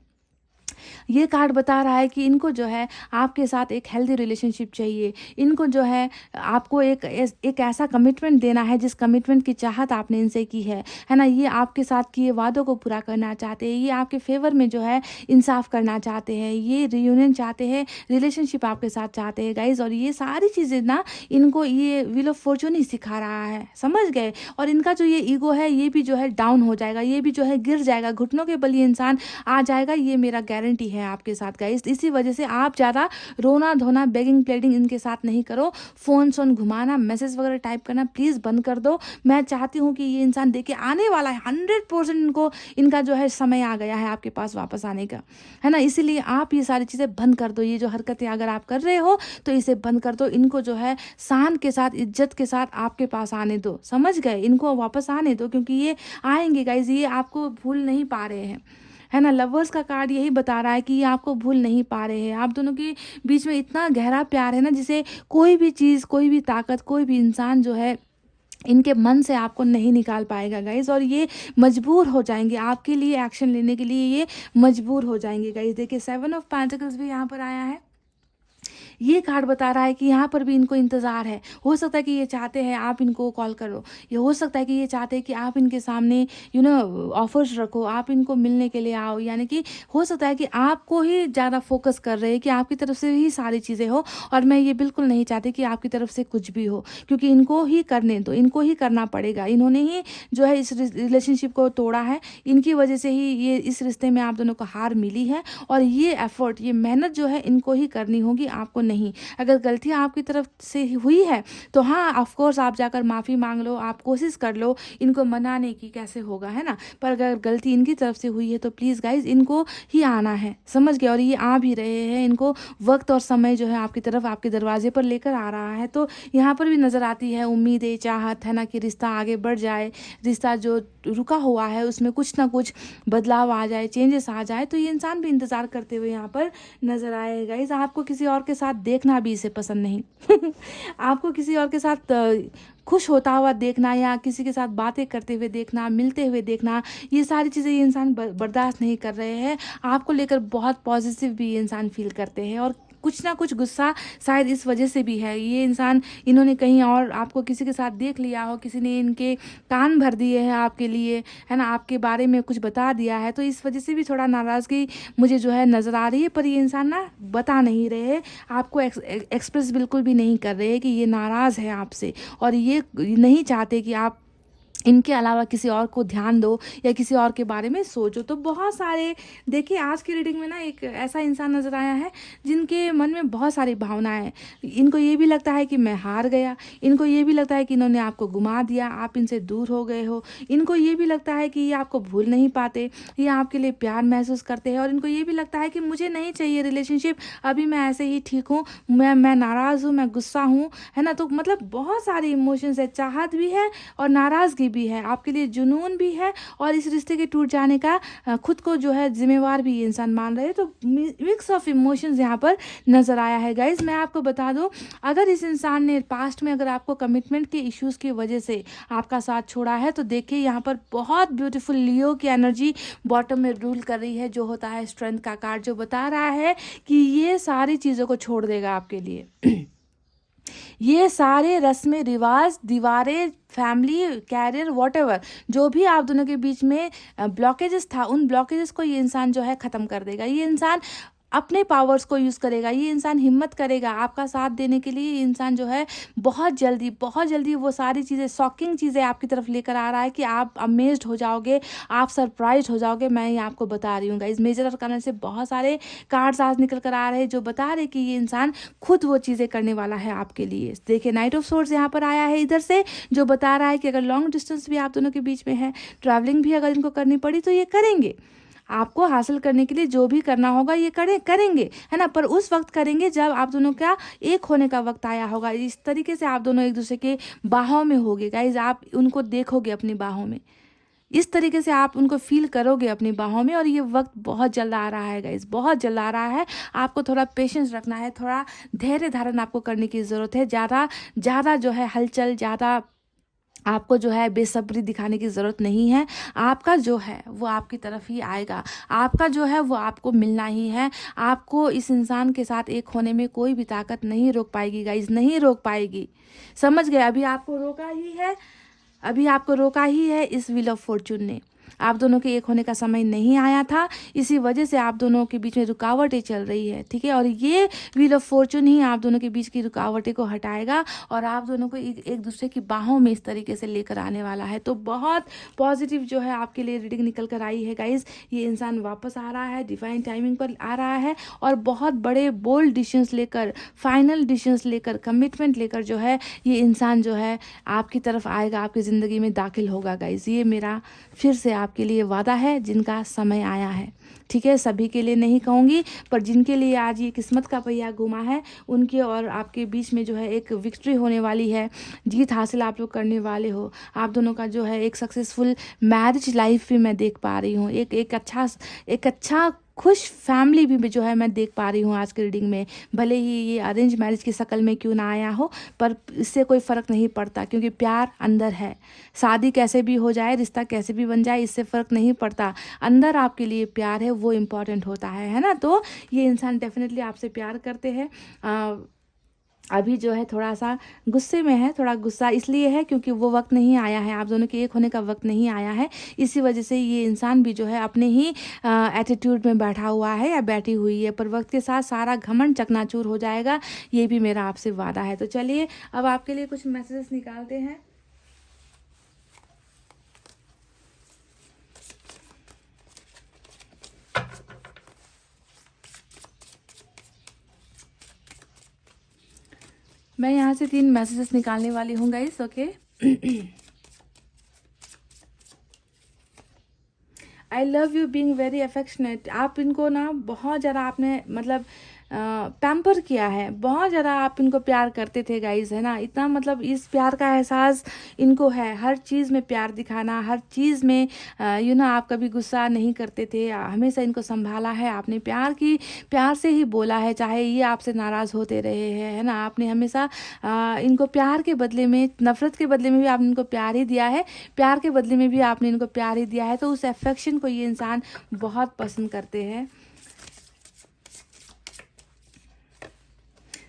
ये कार्ड बता रहा है कि इनको जो है आपके साथ एक हेल्दी रिलेशनशिप चाहिए। इनको जो है आपको एक ऐसा कमिटमेंट देना है जिस कमिटमेंट की चाहत आपने इनसे की है ना। ये आपके साथ किए वादों को पूरा करना चाहते हैं, ये आपके फेवर में जो है इंसाफ करना चाहते हैं, ये रियूनियन चाहते हैं, रिलेशनशिप आपके साथ चाहते हैं गाइज। और ये सारी चीज़ें ना इनको ये व्हील ऑफ फॉर्चून ही सिखा रहा है, समझ गए। और इनका जो ये ईगो है ये भी जो है डाउन हो जाएगा, ये भी जो है गिर जाएगा, घुटनों के बल ये इंसान आ जाएगा, ये मेरा गारंटी गारंटी है आपके साथ गाइस। इसी वजह से आप ज़्यादा रोना धोना बेगिंग प्लेडिंग इनके साथ नहीं करो। फ़ोन घुमाना मैसेज वगैरह टाइप करना प्लीज़ बंद कर दो। मैं चाहती हूँ कि ये इंसान देखिए आने वाला है 100% इनका जो है समय आ गया है आपके पास वापस आने का, है ना। इसीलिए आप ये सारी चीज़ें बंद कर दो। ये जो हरकतें अगर आप कर रहे हो तो इसे बंद कर दो। इनको जो है शान के साथ इज्जत के साथ आपके पास आने दो, समझ गए। इनको वापस आने दो क्योंकि ये आएंगे गाइज, ये आपको भूल नहीं पा रहे हैं, है ना। लवर्स का कार्ड यही बता रहा है कि ये आपको भूल नहीं पा रहे हैं। आप दोनों के बीच में इतना गहरा प्यार है ना, जिसे कोई भी चीज़ कोई भी ताकत कोई भी इंसान जो है इनके मन से आपको नहीं निकाल पाएगा गाइज। और ये मजबूर हो जाएंगे आपके लिए एक्शन लेने के लिए, ये मजबूर हो जाएंगे गाइज। देखिए 7 ऑफ पेंटिकल्स भी यहाँ पर आया है। ये कार्ड बता रहा है कि यहाँ पर भी इनको इंतज़ार है। हो सकता है कि ये चाहते हैं आप इनको कॉल करो, ये हो सकता है कि ये चाहते हैं कि आप इनके सामने ऑफर्स रखो, आप इनको मिलने के लिए आओ। यानी कि हो सकता है कि आपको ही ज़्यादा फोकस कर रहे हैं कि आपकी तरफ से ही सारी चीज़ें हो। और मैं ये बिल्कुल नहीं चाहती कि आपकी तरफ से कुछ भी हो, क्योंकि इनको ही करने दो, इनको ही करना पड़ेगा। इन्होंने ही जो है इस रिलेशनशिप को तोड़ा है, इनकी वजह से ही ये इस रिश्ते में आप दोनों को हार मिली है। और ये एफर्ट ये मेहनत जो है इनको ही करनी होगी, आपको नहीं। अगर गलतियां आपकी तरफ से हुई है तो हाँ ऑफ कोर्स आप जाकर माफ़ी मांग लो, आप कोशिश कर लो इनको मनाने की, कैसे होगा, है ना। पर अगर गलती इनकी तरफ से हुई है तो प्लीज़ गाइज इनको ही आना है, समझ गए। और ये आ भी रहे हैं, इनको वक्त और समय जो है आपकी तरफ आपके दरवाजे पर लेकर आ रहा है। तो यहाँ पर भी नज़र आती है उम्मीदें, चाहत, है ना, कि रिश्ता आगे बढ़ जाए, रिश्ता जो रुका हुआ है उसमें कुछ ना कुछ बदलाव आ जाए, चेंजेस आ जाए। तो ये इंसान भी इंतज़ार करते हुए यहाँ पर नज़र आए गाइज। आपको किसी और के साथ देखना भी इसे पसंद नहीं आपको किसी और के साथ खुश होता हुआ देखना या किसी के साथ बातें करते हुए देखना, मिलते हुए देखना, ये सारी चीज़ें ये इंसान बर्दाश्त नहीं कर रहे हैं। आपको लेकर बहुत पॉजिटिव भी ये इंसान फील करते हैं। और कुछ ना कुछ गुस्सा शायद इस वजह से भी है। ये इंसान इन्होंने कहीं और आपको किसी के साथ देख लिया हो, किसी ने इनके कान भर दिए हैं आपके लिए, है ना, आपके बारे में कुछ बता दिया है। तो इस वजह से भी थोड़ा नाराज़गी मुझे जो है नज़र आ रही है। पर ये इंसान ना बता नहीं रहे, आपको एक्सप्रेस बिल्कुल भी नहीं कर रहे कि ये नाराज़ है आपसे। और ये नहीं चाहते कि आप इनके अलावा किसी और को ध्यान दो या किसी और के बारे में सोचो। तो बहुत सारे देखिए आज की रीडिंग में ना एक ऐसा इंसान नज़र आया है जिनके मन में बहुत सारी भावनाएं हैं। इनको ये भी लगता है कि मैं हार गया, इनको ये भी लगता है कि इन्होंने आपको गुमा दिया, आप इनसे दूर हो गए हो। इनको ये भी लगता है कि ये आपको भूल नहीं पाते, ये आपके लिए प्यार महसूस करते हैं। और इनको ये भी लगता है कि मुझे नहीं चाहिए रिलेशनशिप, अभी मैं ऐसे ही ठीक हूँ, मैं नाराज़ हूँ, मैं गुस्सा हूँ, है ना। तो मतलब बहुत सारे इमोशंस है, चाहत भी है और नाराज़गी भी है, आपके लिए जुनून भी है और इस रिश्ते के टूट जाने का खुद को जो है जिम्मेवार भी इंसान मान रहे हैं। तो मिक्स ऑफ इमोशंस यहाँ पर नज़र आया है गाइज। मैं आपको बता दूं, अगर इस इंसान ने पास्ट में अगर आपको कमिटमेंट के इश्यूज़ की वजह से आपका साथ छोड़ा है तो देखिए यहाँ पर बहुत ब्यूटीफुल लियो की एनर्जी बॉटम में रूल कर रही है, जो होता है स्ट्रेंथ का कार्ड, जो बता रहा है कि ये सारी चीज़ों को छोड़ देगा आपके लिए ये सारे रस्में रिवाज, दीवारें, फैमिली, कैरियर, वॉटएवर जो भी आप दोनों के बीच में ब्लॉकेजेस था, उन ब्लॉकेजेस को ये इंसान जो है ख़त्म कर देगा। ये इंसान अपने पावर्स को यूज़ करेगा, ये इंसान हिम्मत करेगा आपका साथ देने के लिए। ये इंसान जो है बहुत जल्दी वो सारी चीज़ें, शॉकिंग चीज़ें आपकी तरफ लेकर आ रहा है कि आप अमेज्ड हो जाओगे, आप सरप्राइज हो जाओगे। मैं ये आपको बता रही हूँ गाइस, मेजर अरकाना से बहुत सारे कार्ड्स आज निकल कर आ रहे हैं जो बता रहे कि ये इंसान खुद वो चीज़ें करने वाला है आपके लिए। देखिए नाइट ऑफ सोर्ड्स यहाँ पर आया है इधर से, जो बता रहा है कि अगर लॉन्ग डिस्टेंस भी आप दोनों के बीच में है, ट्रैवलिंग भी अगर इनको करनी पड़ी तो ये करेंगे। आपको हासिल करने के लिए जो भी करना होगा ये करेंगे, है ना। पर उस वक्त करेंगे जब आप दोनों का एक होने का वक्त आया होगा। इस तरीके से आप दोनों एक दूसरे के बाहों में होगे गाइज, आप उनको देखोगे अपनी बाहों में, इस तरीके से आप उनको फील करोगे अपनी बाहों में। और ये वक्त बहुत जल्द आ रहा है गाइज, बहुत जल्द आ रहा है। आपको थोड़ा पेशेंस रखना है, थोड़ा धैर्य धारण आपको करने की ज़रूरत है। ज़्यादा जो है हलचल, ज़्यादा आपको जो है बेसब्री दिखाने की ज़रूरत नहीं है। आपका जो है वो आपकी तरफ ही आएगा, आपका जो है वो आपको मिलना ही है। आपको इस इंसान के साथ एक होने में कोई भी ताकत नहीं रोक पाएगी गाइज, नहीं रोक पाएगी, समझ गए। अभी आपको रोका ही है इस व्हील ऑफ फॉर्चून ने। आप दोनों के एक होने का समय नहीं आया था, इसी वजह से आप दोनों के बीच में रुकावटें चल रही है, ठीक है। और ये व्हील ऑफ फॉर्चून ही आप दोनों के बीच की रुकावटें को हटाएगा और आप दोनों को एक दूसरे की बाहों में इस तरीके से लेकर आने वाला है। तो बहुत पॉजिटिव जो है आपके लिए रीडिंग निकल कर आई है गाइज। ये इंसान वापस आ रहा है, डिवाइन टाइमिंग पर आ रहा है और बहुत बड़े बोल्ड डिसीजंस लेकर, फाइनल डिसीजंस लेकर, कमिटमेंट लेकर जो है ये इंसान जो है आपकी तरफ आएगा, आपकी ज़िंदगी में दाखिल होगा गाइज। ये मेरा फिर से आपके लिए वादा है जिनका समय आया है, ठीक है। सभी के लिए नहीं कहूँगी, पर जिनके लिए आज ये किस्मत का पहिया घुमा है उनके और आपके बीच में जो है एक विक्ट्री होने वाली है, जीत हासिल आप लोग करने वाले हो। आप दोनों का जो है एक सक्सेसफुल मैरिज लाइफ भी मैं देख पा रही हूँ, एक अच्छा खुश फैमिली भी जो है मैं देख पा रही हूँ आज की रीडिंग में। भले ही ये अरेंज मैरिज की शक्ल में क्यों ना आया हो, पर इससे कोई फ़र्क नहीं पड़ता क्योंकि प्यार अंदर है। शादी कैसे भी हो जाए, रिश्ता कैसे भी बन जाए, इससे फ़र्क नहीं पड़ता, अंदर आपके लिए प्यार है वो इम्पॉर्टेंट होता है ना। तो ये इंसान डेफिनेटली आपसे प्यार करते हैं। अभी जो है थोड़ा सा गुस्से में है, थोड़ा गुस्सा इसलिए है क्योंकि वो वक्त नहीं आया है, आप दोनों के एक होने का वक्त नहीं आया है। इसी वजह से ये इंसान भी जो है अपने ही एटीट्यूड में बैठा हुआ है या बैठी हुई है, पर वक्त के साथ सारा घमंड चकनाचूर हो जाएगा, ये भी मेरा आपसे वादा है। तो चलिए अब आपके लिए कुछ मैसेजेस निकालते हैं। मैं यहाँ से 3 मैसेजेस निकालने वाली हूँ guys, okay. I love you being very affectionate. आप इनको ना बहुत ज़्यादा आपने मतलब पैम्पर किया है, बहुत ज़्यादा आप इनको प्यार करते थे गाइज, है ना। इतना मतलब इस प्यार का एहसास इनको है, हर चीज़ में प्यार दिखाना, हर चीज़ में आप कभी गुस्सा नहीं करते थे, हमेशा इनको संभाला है आपने, प्यार से ही बोला है, चाहे ये आपसे नाराज़ होते रहे हैं, है ना। आपने हमेशा इनको प्यार के बदले में, नफ़रत के बदले में भी आपने इनको प्यार ही दिया है, प्यार के बदले में भी आपने इनको प्यार ही दिया है। तो उस अफेक्शन को ये इंसान बहुत पसंद करते हैं।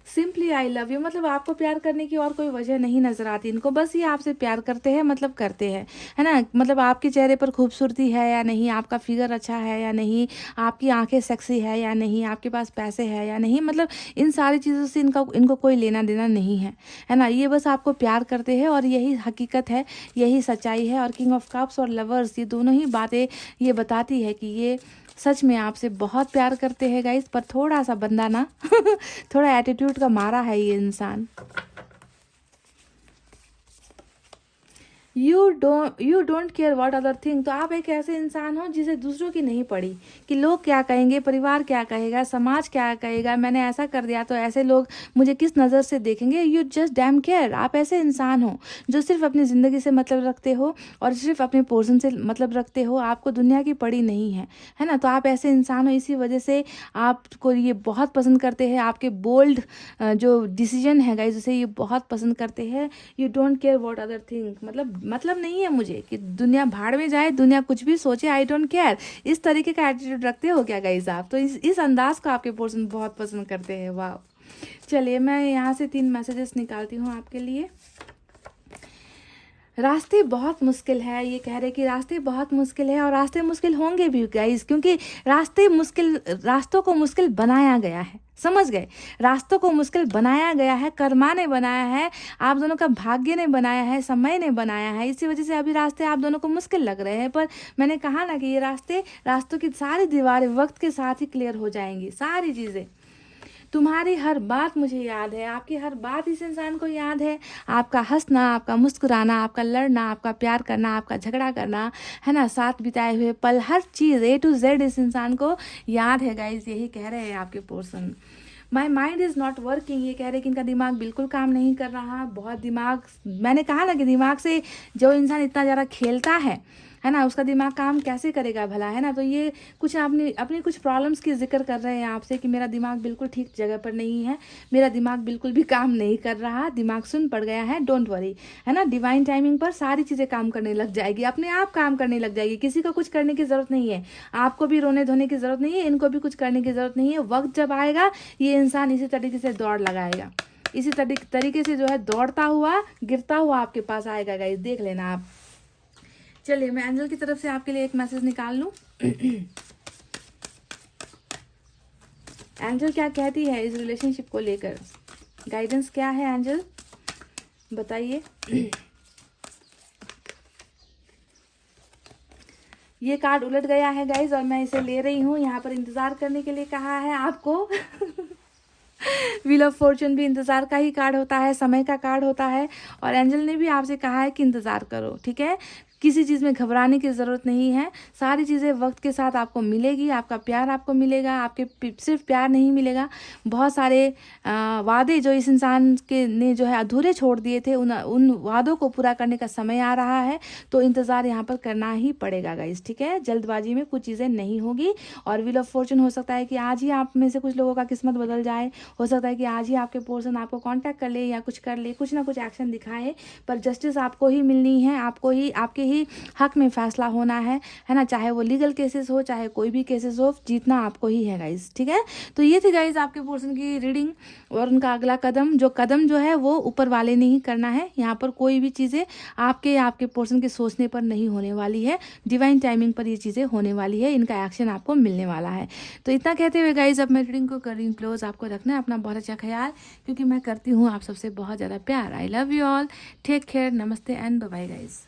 सिंपली आई लव यू, मतलब आपको प्यार करने की और कोई वजह नहीं नज़र आती इनको, बस ये आपसे प्यार करते हैं, मतलब करते हैं, है ना। मतलब आपके चेहरे पर खूबसूरती है या नहीं, आपका फिगर अच्छा है या नहीं, आपकी आंखें सेक्सी है या नहीं, आपके पास पैसे है या नहीं, मतलब इन सारी चीज़ों से इनको कोई लेना देना नहीं है ना। ये बस आपको प्यार करते हैं और यही हकीकत है, यही सच्चाई है। और किंग ऑफ कप्स और लवर्स, ये दोनों ही बातें ये बताती है कि ये सच में आपसे बहुत प्यार करते हैं गाइस, पर थोड़ा सा बंदा ना थोड़ा एटीट्यूड का मारा है ये इंसान। You don't care what other think. तो आप एक ऐसे इंसान हो जिसे दूसरों की नहीं पड़ी कि लोग क्या कहेंगे, परिवार क्या कहेगा, समाज क्या कहेगा, मैंने ऐसा कर दिया तो ऐसे लोग मुझे किस नज़र से देखेंगे। You just dam care. आप ऐसे इंसान हो जो सिर्फ अपनी ज़िंदगी से मतलब रखते हो और सिर्फ अपने पोर्शन से मतलब रखते हो, आपको दुनिया की पड़ी नहीं है ना। तो आप ऐसे इंसान हो, इसी वजह से आपको ये बहुत पसंद करते हैं, आपके बोल्ड जो डिसीजन है गाइस उसे ये बहुत पसंद करते हैं। You don't care what other think, मतलब नहीं है मुझे कि दुनिया भाड़ में जाए, दुनिया कुछ भी सोचे, आई डोंट केयर, इस तरीके का एटीट्यूड रखते हो क्या गाइस आप। तो इस अंदाज को आपके पर्सन बहुत पसंद करते हैं। वाह। चलिए मैं यहाँ से 3 मैसेजेस निकालती हूँ आपके लिए। रास्ते बहुत मुश्किल है, ये कह रहे कि रास्ते बहुत मुश्किल है और रास्ते मुश्किल होंगे भी गाइस, क्योंकि रास्तों को मुश्किल बनाया गया है, समझ गए। रास्तों को मुश्किल बनाया गया है, कर्मा ने बनाया है, आप दोनों का भाग्य ने बनाया है, समय ने बनाया है। इसी वजह से अभी रास्ते आप दोनों को मुश्किल लग रहे हैं, पर मैंने कहा ना कि ये रास्तों की सारी दीवारें वक्त के साथ ही क्लियर हो जाएंगी, सारी चीज़ें। तुम्हारी हर बात मुझे याद है, आपकी हर बात इस इंसान को याद है, आपका हंसना, आपका मुस्कुराना, आपका लड़ना, आपका प्यार करना, आपका झगड़ा करना, है ना, साथ बिताए हुए पल, हर चीज़ A to Z इस इंसान को याद है गाइस। यही कह रहे हैं आपके person. My mind is not working, ये कह रहे कि इनका दिमाग बिल्कुल काम नहीं कर रहा, बहुत दिमाग, मैंने कहा ना कि दिमाग से जो इंसान इतना ज़्यादा खेलता है ना, उसका दिमाग काम कैसे करेगा भला, है ना। तो ये कुछ अपनी कुछ प्रॉब्लम्स की जिक्र कर रहे हैं आपसे कि मेरा दिमाग बिल्कुल ठीक जगह पर नहीं है, मेरा दिमाग बिल्कुल भी काम नहीं कर रहा, दिमाग सुन पड़ गया है। डोंट वरी, है ना, डिवाइन टाइमिंग पर सारी चीज़ें काम करने लग जाएगी, अपने आप काम करने लग जाएगी, किसी को कुछ करने की ज़रूरत नहीं है, आपको भी रोने धोने की ज़रूरत नहीं है, इनको भी कुछ करने की ज़रूरत नहीं है। वक्त जब आएगा ये इंसान इसी तरीके से दौड़ लगाएगा, इसी तरीके से जो है दौड़ता हुआ गिरता हुआ आपके पास आएगा गाइस, देख लेना आप। चलिए मैं एंजल की तरफ से आपके लिए एक मैसेज निकाल लूं। एंजल क्या कहती है इस रिलेशनशिप को लेकर, गाइडेंस क्या है एंजल, बताइए। ये कार्ड उलट गया है गाइज और मैं इसे ले रही हूँ। यहाँ पर इंतजार करने के लिए कहा है आपको। व्हील ऑफ फॉर्चून भी इंतजार का ही कार्ड होता है, समय का कार्ड होता है। और एंजल ने भी आपसे कहा है कि इंतजार करो, ठीक है। किसी चीज़ में घबराने की ज़रूरत नहीं है, सारी चीज़ें वक्त के साथ आपको मिलेगी। आपका प्यार आपको मिलेगा, आपके सिर्फ प्यार नहीं मिलेगा, बहुत सारे वादे जो इस इंसान के ने जो है अधूरे छोड़ दिए थे, उन वादों को पूरा करने का समय आ रहा है। तो इंतज़ार यहाँ पर करना ही पड़ेगा गाइस, ठीक है। जल्दबाजी में कुछ चीज़ें नहीं होगी। और व्हील ऑफ फॉर्चून हो सकता है कि आज ही आप में से कुछ लोगों का किस्मत बदल जाए, हो सकता है कि आज ही आपके पर्सन आपको कांटेक्ट कर ले या कुछ कर ले, कुछ ना कुछ एक्शन दिखाए। पर जस्टिस आपको ही मिलनी है, आपको ही आपके ही हक में फैसला होना है ना। चाहे वो लीगल केसेस हो, चाहे कोई भी केसेस हो, जीतना आपको ही है गाइज, ठीक है। तो ये थी गाइज आपके पर्सन की रीडिंग और उनका अगला कदम। जो कदम जो है वो ऊपर वाले ने ही करना है। यहाँ पर कोई भी चीज़ें आपके पर्सन के सोचने पर नहीं होने वाली है, डिवाइन टाइमिंग पर ये चीज़ें होने वाली है, इनका एक्शन आपको मिलने वाला है। तो इतना कहते हुए गाइज अब मैं रीडिंग को कर रही हूँ क्लोज। आपको रखना है अपना बहुत अच्छा ख्याल, क्योंकि मैं करती हूँ आप सबसे बहुत ज़्यादा प्यार। I love you all, take care, नमस्ते एंड बाय बाय गाइज।